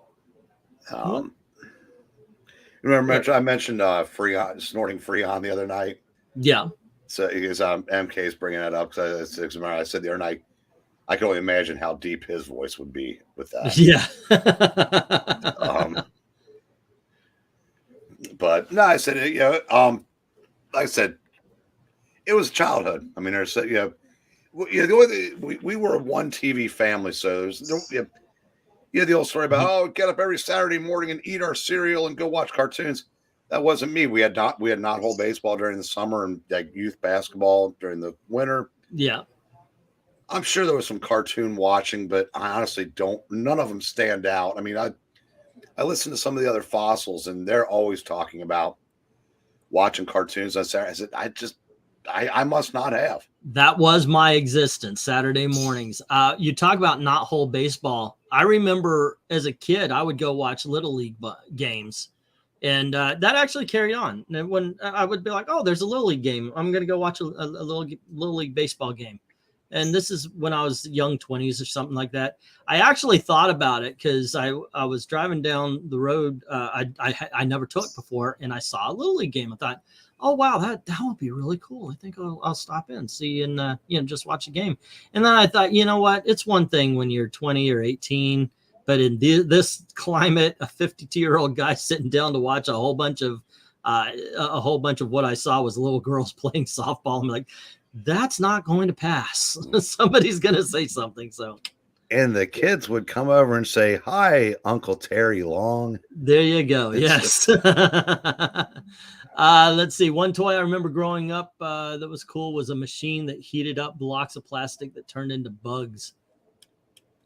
Remember I mentioned Freon, snorting Freon the other night. Yeah. So because MK's bringing that up, because I said the other night, I can only imagine how deep his voice would be with that. Yeah. But no, I said, like I said, it was childhood. I mean, there's, the only thing, we were a one TV family, so there's the old story about get up every Saturday morning and eat our cereal and go watch cartoons. That wasn't me. We had not whole baseball during the summer and like youth basketball during the winter. Yeah. I'm sure there was some cartoon watching, but I honestly none of them stand out. I mean, I listen to some of the other fossils, and they're always talking about watching cartoons on Saturday. I said, I must not have. That was my existence, Saturday mornings. You talk about not whole baseball. I remember as a kid, I would go watch Little League games, and that actually carried on. And when I would be like, oh, there's a Little League game, I'm going to go watch a Little League baseball game. And this is when I was young 20s or something like that. I actually thought about it because I was driving down the road I never took before, and I saw a Little League game. I thought, oh, wow, that would be really cool. I think I'll stop in, see, and just watch a game. And then I thought, you know what? It's one thing when you're 20 or 18, but in this climate, a 52-year-old guy sitting down to watch a whole bunch of what I saw was little girls playing softball. I'm like, that's not going to pass. Somebody's going to say something. So, and the kids would come over and say, "Hi, Uncle Terry Long." There you go. Yes. Let's see. One toy I remember growing up that was cool was a machine that heated up blocks of plastic that turned into bugs,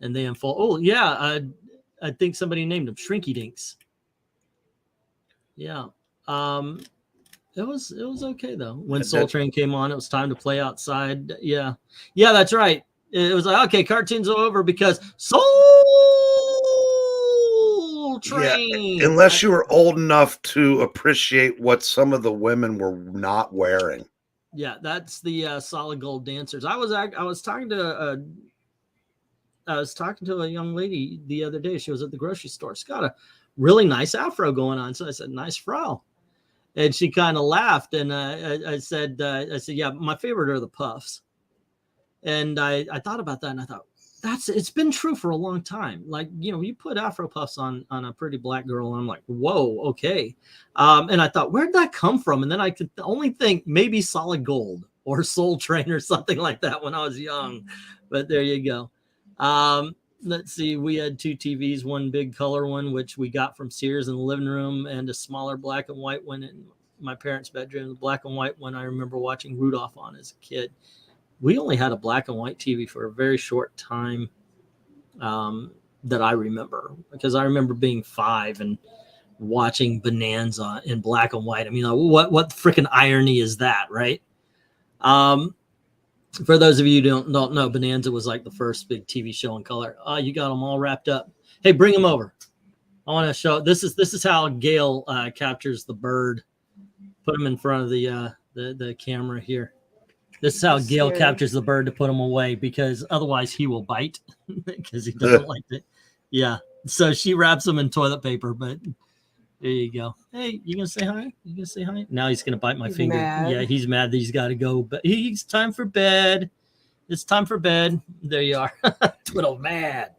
and they unfold. Oh yeah, I think somebody named them Shrinky Dinks. Yeah. It was okay though. When Soul Train came on, it was time to play outside. Yeah, that's right. It was like, okay, cartoons are over because Soul Soul Train. Yeah, unless you were old enough to appreciate what some of the women were not wearing. Yeah, that's the Solid Gold dancers. I was talking to a young lady the other day. She was at the grocery store. She's got a really nice afro going on. So I said, "Nice fro," and she kind of laughed. And I said, "Yeah, my favorite are the puffs." And I thought about that, and I thought it's been true for a long time. Like, you put afro puffs on a pretty black girl, and I'm like, whoa, okay. And I thought, where'd that come from? And then I could only think maybe Solid Gold or Soul Train or something like that when I was young. But there you go. Let's see. We had 2 TVs, one big color one, which we got from Sears in the living room, and a smaller black and white one in my parents' bedroom. The black and white one I remember watching Rudolph on as a kid. We only had a black and white TV for a very short time that I remember, because I remember being 5 and watching Bonanza in black and white. I mean, what freaking irony is that, right? For those of you who don't know, Bonanza was like the first big TV show in color. Oh, you got them all wrapped up. Hey, bring them over. I want to show. This is how Gail captures the bird. Put him in front of the camera here. This is how Gail captures the bird to put him away, because otherwise he will bite because he doesn't like it. Yeah. So she wraps him in toilet paper, but there you go. Hey, you gonna say hi? You gonna say hi? Now he's gonna bite my finger. Mad. Yeah, he's mad that he's got to go, but it's time for bed. It's time for bed. There you are. Twiddle mad.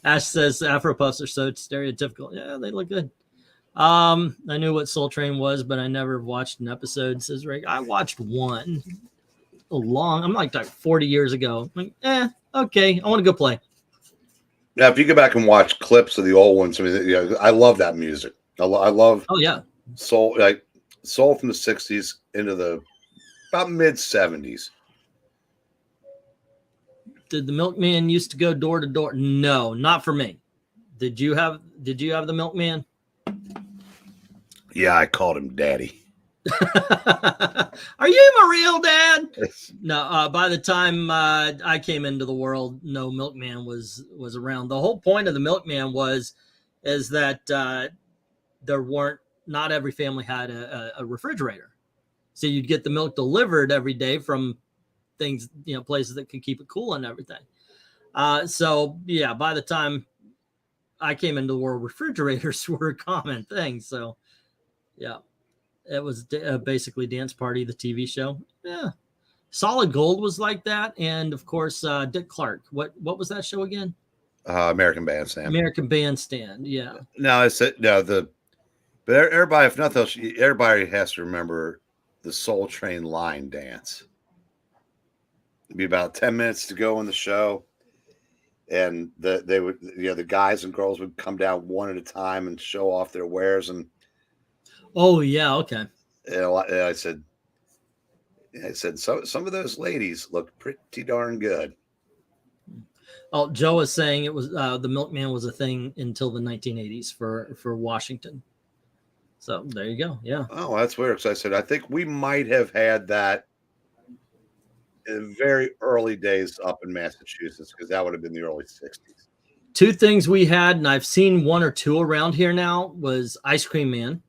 Ash says Afro Puffs are so stereotypical. Yeah, they look good. I knew what Soul Train was, but I never watched an episode, says Rick. I watched one I'm like 40 years ago. I'm like, okay, I want to go play. Yeah, if you go back and watch clips of the old ones, I mean, I love that music. I love soul, like soul from the 60s into the about mid 70s. Did the milkman used to go door to door? No, not for me. Did you have the milkman? Yeah, I called him Daddy. Are you my real dad? No, by the time I came into the world, no milkman was around. The whole point of the milkman is that not every family had a refrigerator. So you'd get the milk delivered every day from things, places that could keep it cool and everything. So yeah, by the time I came into the world, refrigerators were a common thing. So yeah, it was basically Dance Party, the TV show. Yeah. Solid Gold was like that. And of course, Dick Clark. What was that show again? American Bandstand. American Bandstand. Yeah. No, but everybody, if nothing else, everybody has to remember the Soul Train line dance. It'd be about 10 minutes to go in the show. And the guys and girls would come down one at a time and show off their wares. And oh yeah, okay. I said, so some of those ladies look pretty darn good. Oh, Joe was saying it was the milkman was a thing until the 1980s for Washington. So there you go. Yeah. Oh, that's weird. So I said, I think we might have had that in the very early days up in Massachusetts, because that would have been the early 60s. 2 things we had, and I've seen 1 or 2 around here now, was Ice Cream Man.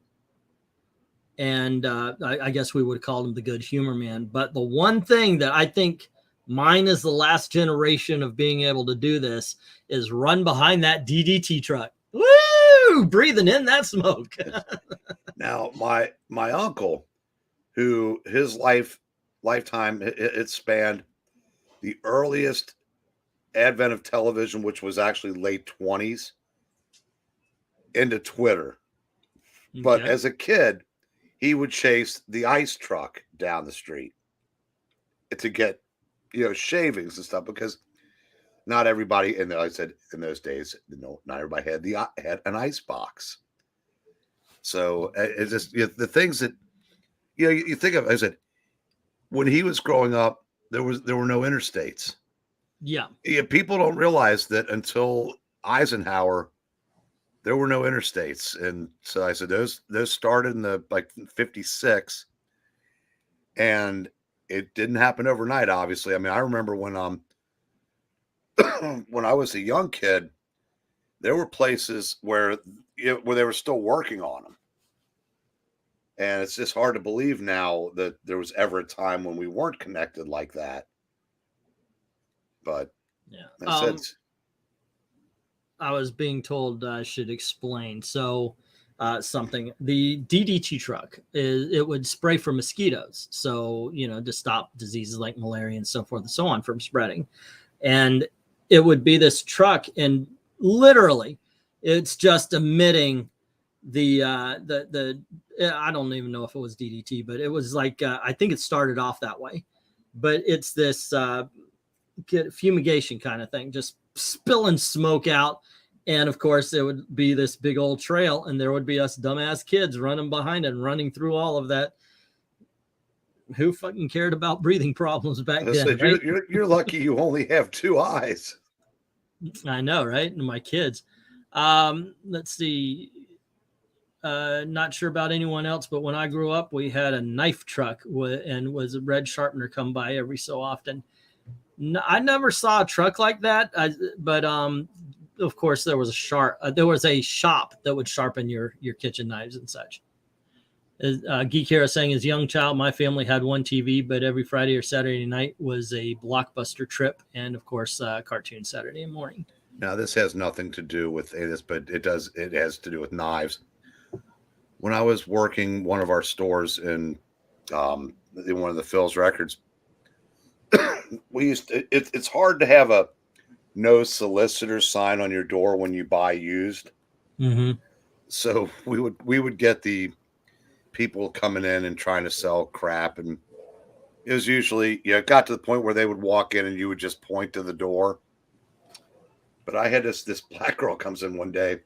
And I guess we would call him the Good Humor Man. But the one thing that I think mine is the last generation of being able to do this is run behind that DDT truck. Woo! Breathing in that smoke. Now, my uncle, who his lifetime, it spanned the earliest advent of television, which was actually late 20s, into Twitter. Okay. But as a kid, he would chase the ice truck down the street to get, shavings and stuff, because not everybody, and I said in those days, not everybody had an ice box. So it's just the things that you think of. I said, when he was growing up, there were no interstates. Yeah, people don't realize that until Eisenhower, there were no interstates. And so I said, those started in the 56, and it didn't happen overnight, obviously. I mean, I remember when when I was a young kid, there were places where they were still working on them. And it's just hard to believe now that there was ever a time when we weren't connected like that. But yeah, I was being told I should explain. So something, the DDT truck it would spray for mosquitoes. So, you know, to stop diseases like malaria and so forth and so on from spreading. And it would be this truck, and literally it's just emitting the I don't even know if it was DDT, but it was like I think it started off that way, but it's this fumigation kind of thing, just spilling smoke out. And of course it would be this big old trail, and there would be us dumbass kids running behind it and running through all of that. Who fucking cared about breathing problems back then? Right? You're lucky you only have 2 eyes. I know, right? And my kids. Let's see. Not sure about anyone else, but when I grew up, we had a knife truck and was a red sharpener come by every so often. I never saw a truck like that, but of course there was a shop that would sharpen your kitchen knives and such. Geek Hero saying, as a young child, my family had one TV, but every Friday or Saturday night was a blockbuster trip, and of course cartoon Saturday morning. Now this has nothing to do with this, but it has to do with knives. When I was working one of our stores in one of the Phil's Records, it's hard to have a no solicitor sign on your door when you buy used. Mm-hmm. So we would get the people coming in and trying to sell crap, and it was usually it got to the point where they would walk in and you would just point to the door. But I had this black girl comes in one day,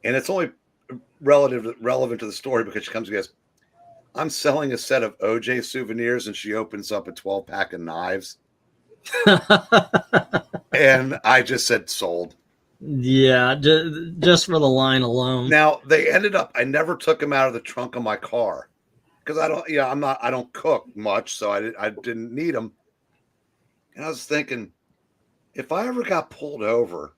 and it's only relevant to the story because she comes and goes, I'm selling a set of OJ souvenirs, and she opens up a 12-pack of knives. And I just said sold. Yeah, just for the line alone. Now they ended up, I never took them out of the trunk of my car because I don't cook much, so I didn't need them. And I was thinking, if I ever got pulled over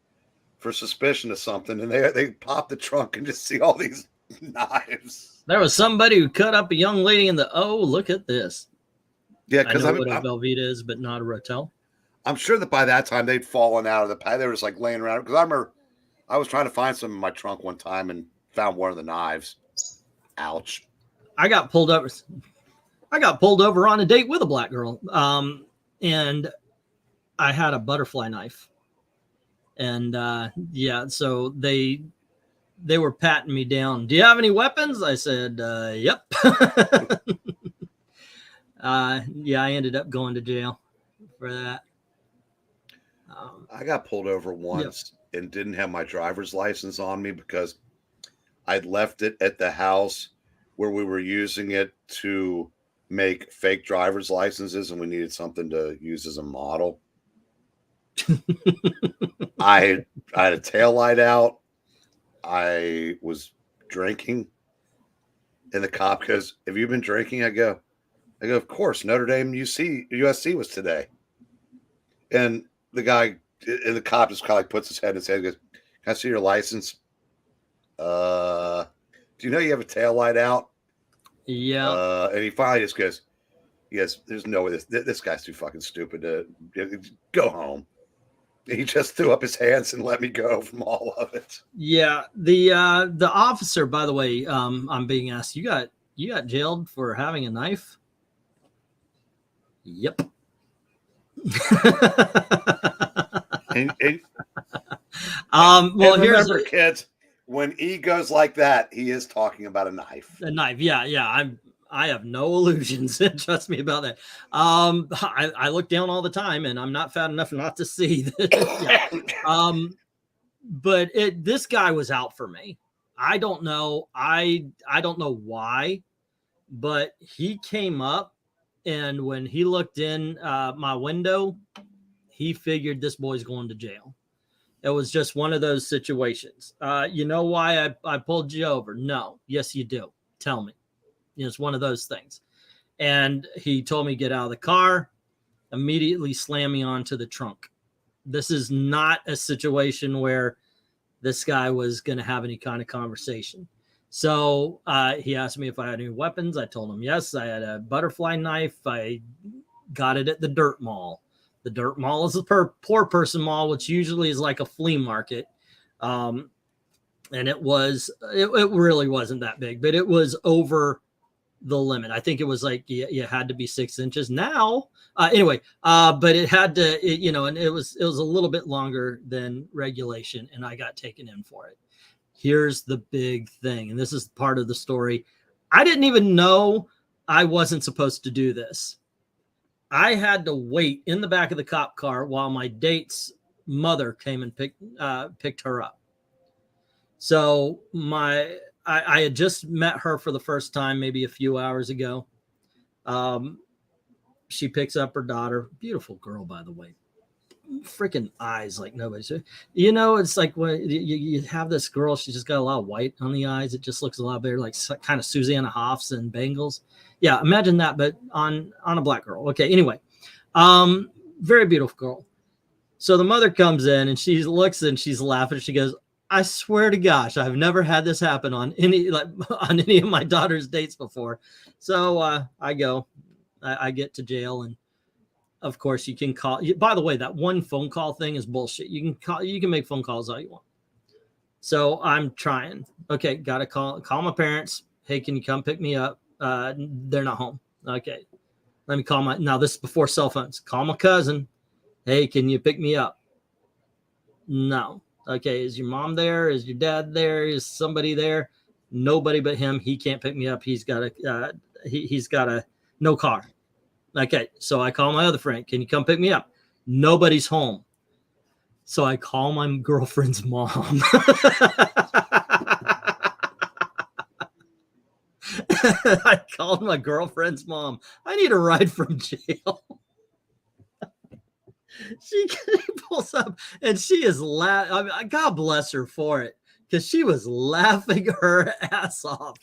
for suspicion of something, and they pop the trunk and just see all these knives. There was somebody who cut up a young lady in the, look at this. Yeah, because I know what a Velveeta is, but not a Rotel. I'm sure that by that time they'd fallen out of the pack. They were just like laying around. Because I remember I was trying to find some in my trunk one time and found one of the knives. Ouch. I got pulled over on a date with a black girl. And I had a butterfly knife. And so they were patting me down. Do you have any weapons? I said, yep. I ended up going to jail for that. I got pulled over once and didn't have my driver's license on me because I'd left it at the house where we were using it to make fake driver's licenses, and we needed something to use as a model. I had a taillight out. I was drinking, and the cop goes, "Have you been drinking?" I go, "Of course. Notre Dame USC was today." And the cop just kind of puts his head in his head and goes, "Can I see your license? Do you know you have a taillight out?" Yeah. And he finally just goes, "Yes, there's no way this guy's too fucking stupid to go home." He just threw up his hands and let me go from all of it. Yeah. The officer, by the way, I'm being asked, you got jailed for having a knife? Yep. Well, remember, kids, when he goes like that, he is talking about a knife. A knife, yeah. I have no illusions. Trust me about that. I look down all the time, and I'm not fat enough not to see that. But this guy was out for me. I don't know. I don't know why, but he came up, and when he looked in my window, he figured this boy's going to jail. It was just one of those situations. You know why I pulled you over? No. Yes, you do. Tell me. It's one of those things. And he told me get out of the car, immediately slam me onto the trunk. This is not a situation where this guy was going to have any kind of conversation. So he asked me if I had any weapons. I told him yes. I had a butterfly knife. I got it at the Dirt Mall. The Dirt Mall is a poor person mall, which usually is like a flea market. And it really wasn't that big, but it was over the limit. I think it was like you had to be 6 inches now. Anyway, but it had to, and it was a little bit longer than regulation, and I got taken in for it. Here's the big thing, and this is part of the story. I didn't even know I wasn't supposed to do this. I had to wait in the back of the cop car while my date's mother came and picked her up. So I had just met her for the first time, maybe a few hours ago. She picks up her daughter. Beautiful girl, by the way. Freaking eyes like nobody's. It's like when you have this girl, she's just got a lot of white on the eyes. It just looks a lot better, like kind of Susanna Hoffs and Bengals. Yeah, imagine that, but on a black girl. Okay, anyway. Very beautiful girl. So the mother comes in and she looks and she's laughing. She goes, I swear to gosh, I've never had this happen on any of my daughter's dates before. So I go, I get to jail, and of course you can call. By the way, that one phone call thing is bullshit. You can make phone calls all you want. So I'm trying. Okay, gotta call my parents. Hey, can you come pick me up? They're not home. Okay, let me call now this is before cell phones. Call my cousin. Hey, can you pick me up? No. Okay, is your mom there? Is your dad there? Is somebody there? Nobody but him. He can't pick me up. He's got a no car. Okay, so I call my other friend. Can you come pick me up? Nobody's home. So I call my girlfriend's mom. I called my girlfriend's mom. I need a ride from jail. She pulls up and she is laughing. I mean, God bless her for it, because she was laughing her ass off.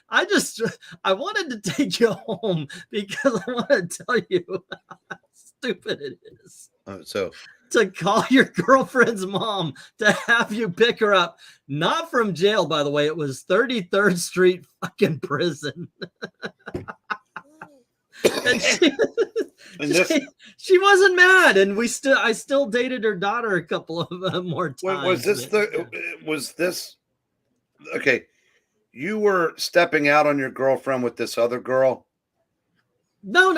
I wanted to take you home because I want to tell you how stupid it is. So to call your girlfriend's mom to have you pick her up, not from jail, by the way. It was 33rd Street fucking prison. And she wasn't mad, and I still dated her daughter a couple of more times. Was this okay? You were stepping out on your girlfriend with this other girl? No.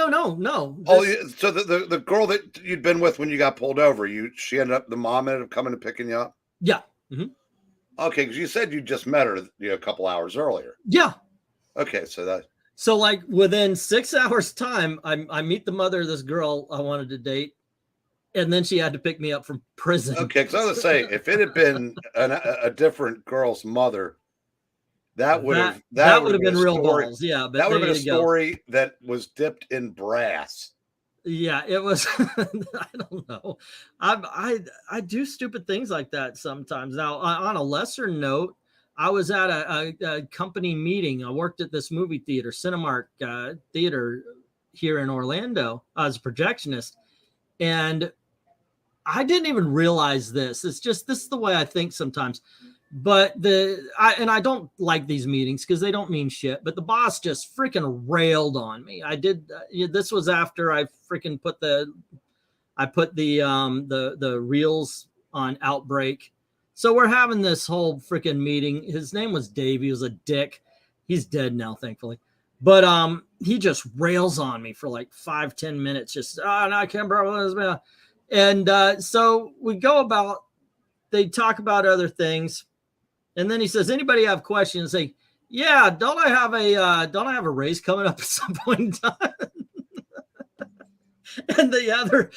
So the girl that you'd been with when you got pulled over, the mom ended up coming and picking you up? Yeah. Mm-hmm. Okay, because you said you just met her a couple hours earlier. Yeah. Okay, so like within 6 hours time, I meet the mother of this girl I wanted to date, and then she had to pick me up from prison. Okay, because I was saying, if it had been a different girl's mother, that would have been real balls. Yeah, but that would have been a story that was dipped in brass. Yeah, it was. I don't know. I do stupid things like that sometimes. Now, on a lesser note, I was at a company meeting. I worked at this movie theater, Cinemark Theater here in Orlando as a projectionist. And I didn't even realize this. This is the way I think sometimes. But I don't like these meetings because they don't mean shit. But the boss just freaking railed on me. This was after I freaking put the reels on Outbreak. So we're having this whole freaking meeting. His name was Dave. He was a dick. He's dead now, thankfully. But he just rails on me for like 5-10 minutes. Just, no, I can't bro this. And so we go about, they talk about other things. And then he says, anybody have questions? Say, yeah, don't I have a race coming up at some point in time? And the other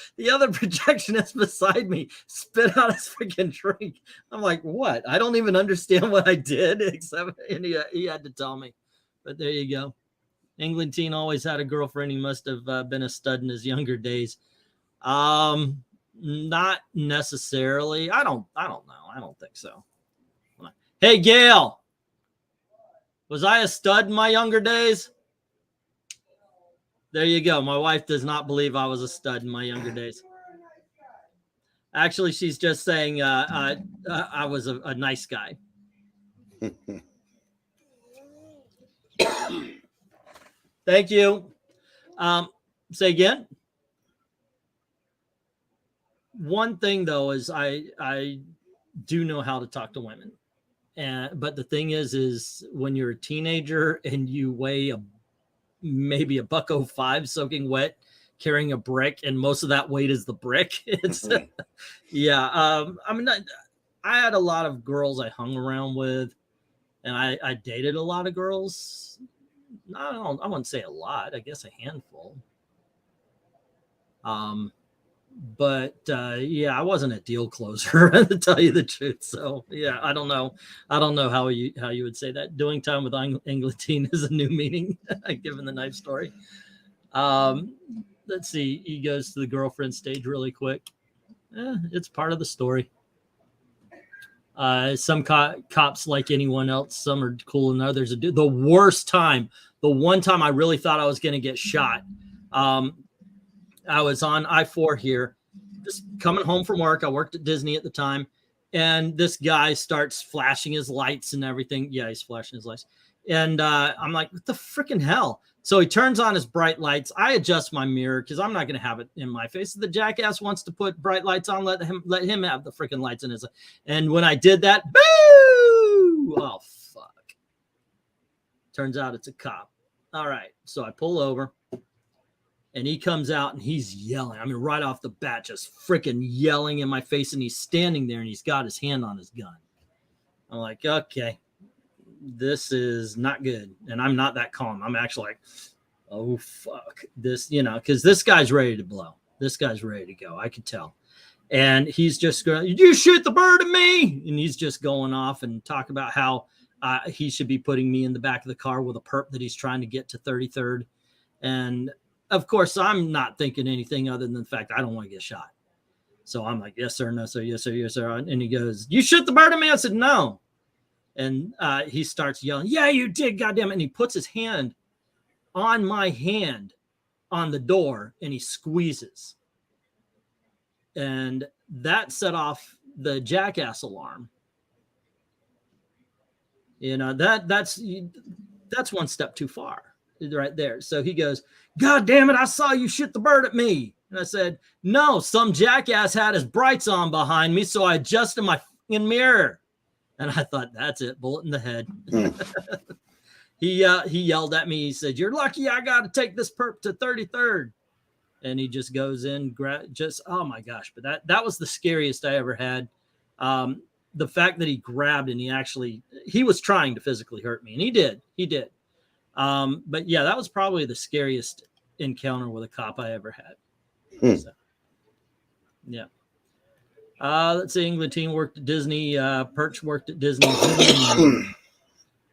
projectionist beside me spit out his freaking drink. I'm like, what? I don't even understand what I did, and he had to tell me. But there you go. Englentine always had a girlfriend. He must have been a stud in his younger days. Not necessarily. I don't know. I don't think so. Hey, Gail, was I a stud in my younger days? There you go. My wife does not believe I was a stud in my younger days. Actually, she's just saying I was a nice guy. Thank you. Say again. One thing though is I do know how to talk to women, but the thing is when you're a teenager and you weigh maybe $105 soaking wet, carrying a brick, and most of that weight is the brick. It's yeah. I mean, I had a lot of girls I hung around with, and I dated a lot of girls. I wouldn't say a lot. I guess a handful. But yeah, I wasn't a deal closer to tell you the truth. So yeah, I don't know how you would say that. Doing time with Angleton is a new meaning, given the knife story. Let's see. He goes to the girlfriend stage really quick. It's part of the story. Some cops like anyone else. Some are cool and others. The worst time, the one time I really thought I was going to get shot. I was on I-4 here, just coming home from work. I worked at Disney at the time, and this guy starts flashing his lights and everything. Yeah, he's flashing his lights. And I'm like, what the freaking hell? So he turns on his bright lights. I adjust my mirror because I'm not going to have it in my face. The jackass wants to put bright lights on. Let him have the freaking lights in his. And when I did that, boo! Oh, fuck. Turns out it's a cop. All right. So I pull over. And he comes out and he's yelling. I mean, right off the bat, just freaking yelling in my face. And he's standing there and he's got his hand on his gun. I'm like, okay, this is not good. And I'm not that calm. I'm actually like, oh, fuck this, because this guy's ready to blow. This guy's ready to go. I could tell. And he's just going, you shoot the bird at me. And he's just going off and talk about how he should be putting me in the back of the car with a perp that he's trying to get to 33rd. And of course, I'm not thinking anything other than the fact I don't want to get shot. So I'm like, yes, sir, no, sir, yes, sir, yes, sir. And he goes, you shoot the bird at me? I said, no. And he starts yelling, yeah, you did, goddamn it. And he puts his hand on my hand on the door and he squeezes. And that set off the jackass alarm. That's one step too far. Right there. So he goes, God damn it, I saw you shoot the bird at me. And I said, no, some jackass had his brights on behind me, so I adjusted my mirror. And I thought, that's it, bullet in the head. He yelled at me. He said, you're lucky I got to take this perp to 33rd. And he just goes in, oh my gosh. But that was the scariest I ever had. The fact that he grabbed and he was trying to physically hurt me. And he did. But yeah, that was probably the scariest encounter with a cop I ever had. So, yeah. Let's see. Angleton worked at Disney. Perch worked at Disney.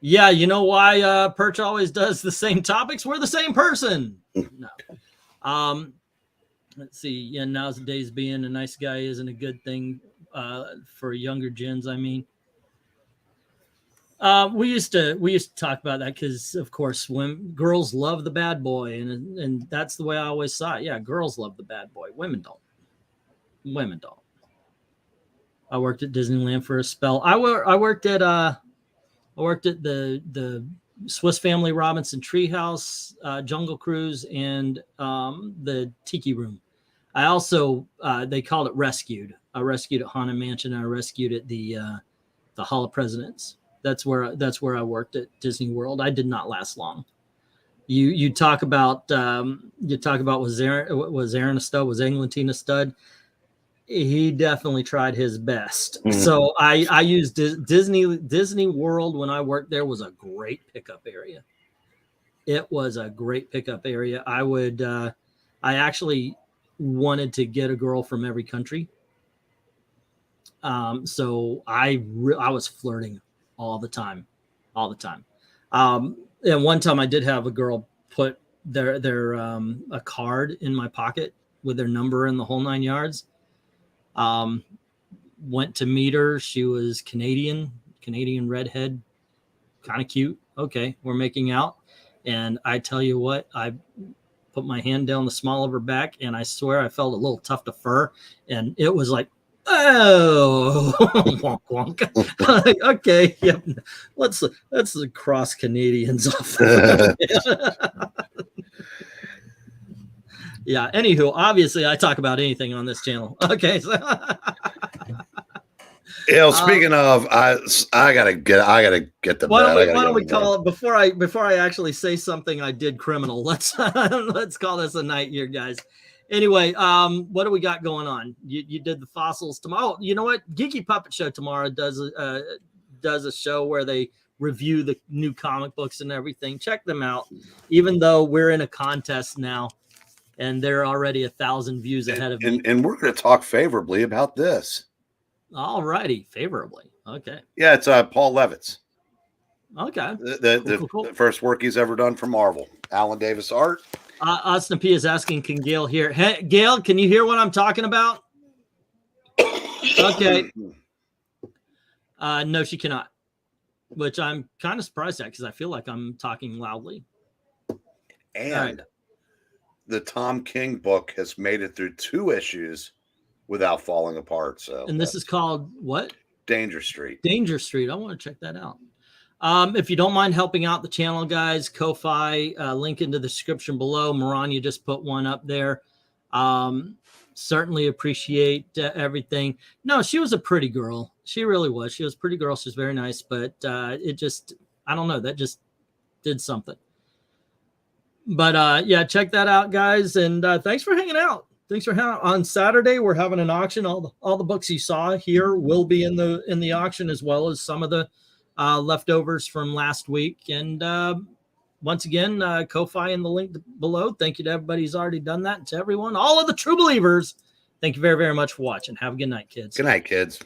Yeah, you know why Perch always does the same topics? We're the same person. No. Let's see. Yeah, nowadays being a nice guy isn't a good thing for younger gens. I mean. We used to talk about that because, of course, when girls love the bad boy, and that's the way I always saw it. Yeah, girls love the bad boy. Women don't. I worked at Disneyland for a spell. I worked at the Swiss Family Robinson Treehouse, Jungle Cruise, and the Tiki Room. I also they called it rescued. I rescued at Haunted Mansion. And I rescued at the Hall of Presidents. That's where I worked at Disney World. I did not last long. You talk about was Aaron a stud? Was Angleton a stud? He definitely tried his best. So I used Disney World when I worked there was a great pickup area. It was a great pickup area. I actually wanted to get a girl from every country. So I was flirting all the time. And one time I did have a girl put their a card in my pocket with their number in the whole 9 yards. Went to meet her. She was Canadian redhead, kind of cute. Okay, we're making out. And I tell you what, I put my hand down the small of her back, and I swear I felt a little tuft of fur, and it was like Oh, wonk wonk. Okay, yep. Let's cross Canadians off. Yeah. Anywho, obviously, I talk about anything on this channel. Okay. So. Speaking of, I gotta get the. Why don't we call it before I actually say something I did criminal? Let's call this a night here, guys. Anyway, what do we got going on? You did the fossils tomorrow. Oh, you know what? Geeky Puppet Show tomorrow does a show where they review the new comic books and everything. Check them out. Even though we're in a contest now, and they're already 1,000 views ahead of me. And we're going to talk favorably about this. All righty, favorably. Okay. Yeah, it's Paul Levitz. Okay. Cool. The first work he's ever done for Marvel. Alan Davis art. Austin P is asking, can Gail hear? Hey, Gail, can you hear what I'm talking about? Okay. No, she cannot. Which I'm kind of surprised at because I feel like I'm talking loudly. And the Tom King book has made it through 2 issues without falling apart. So, and this is called what? Danger Street. Danger Street. I want to check that out. If you don't mind helping out the channel, guys, Ko-Fi, link in the description below. Maranya just put one up there. Certainly appreciate everything. No, she was a pretty girl. She really was. She was a pretty girl. She was very nice, but it just, I don't know, that just did something. But yeah, check that out, guys. And thanks for hanging out. Thanks for hanging out. On Saturday, we're having an auction. All the books you saw here will be in the auction, as well as some of the leftovers from last week. And once again, Ko-Fi in the link below. Thank you to everybody who's already done that. And to everyone, all of the true believers, thank you very, very much for watching. Have a good night, kids. Good night, kids.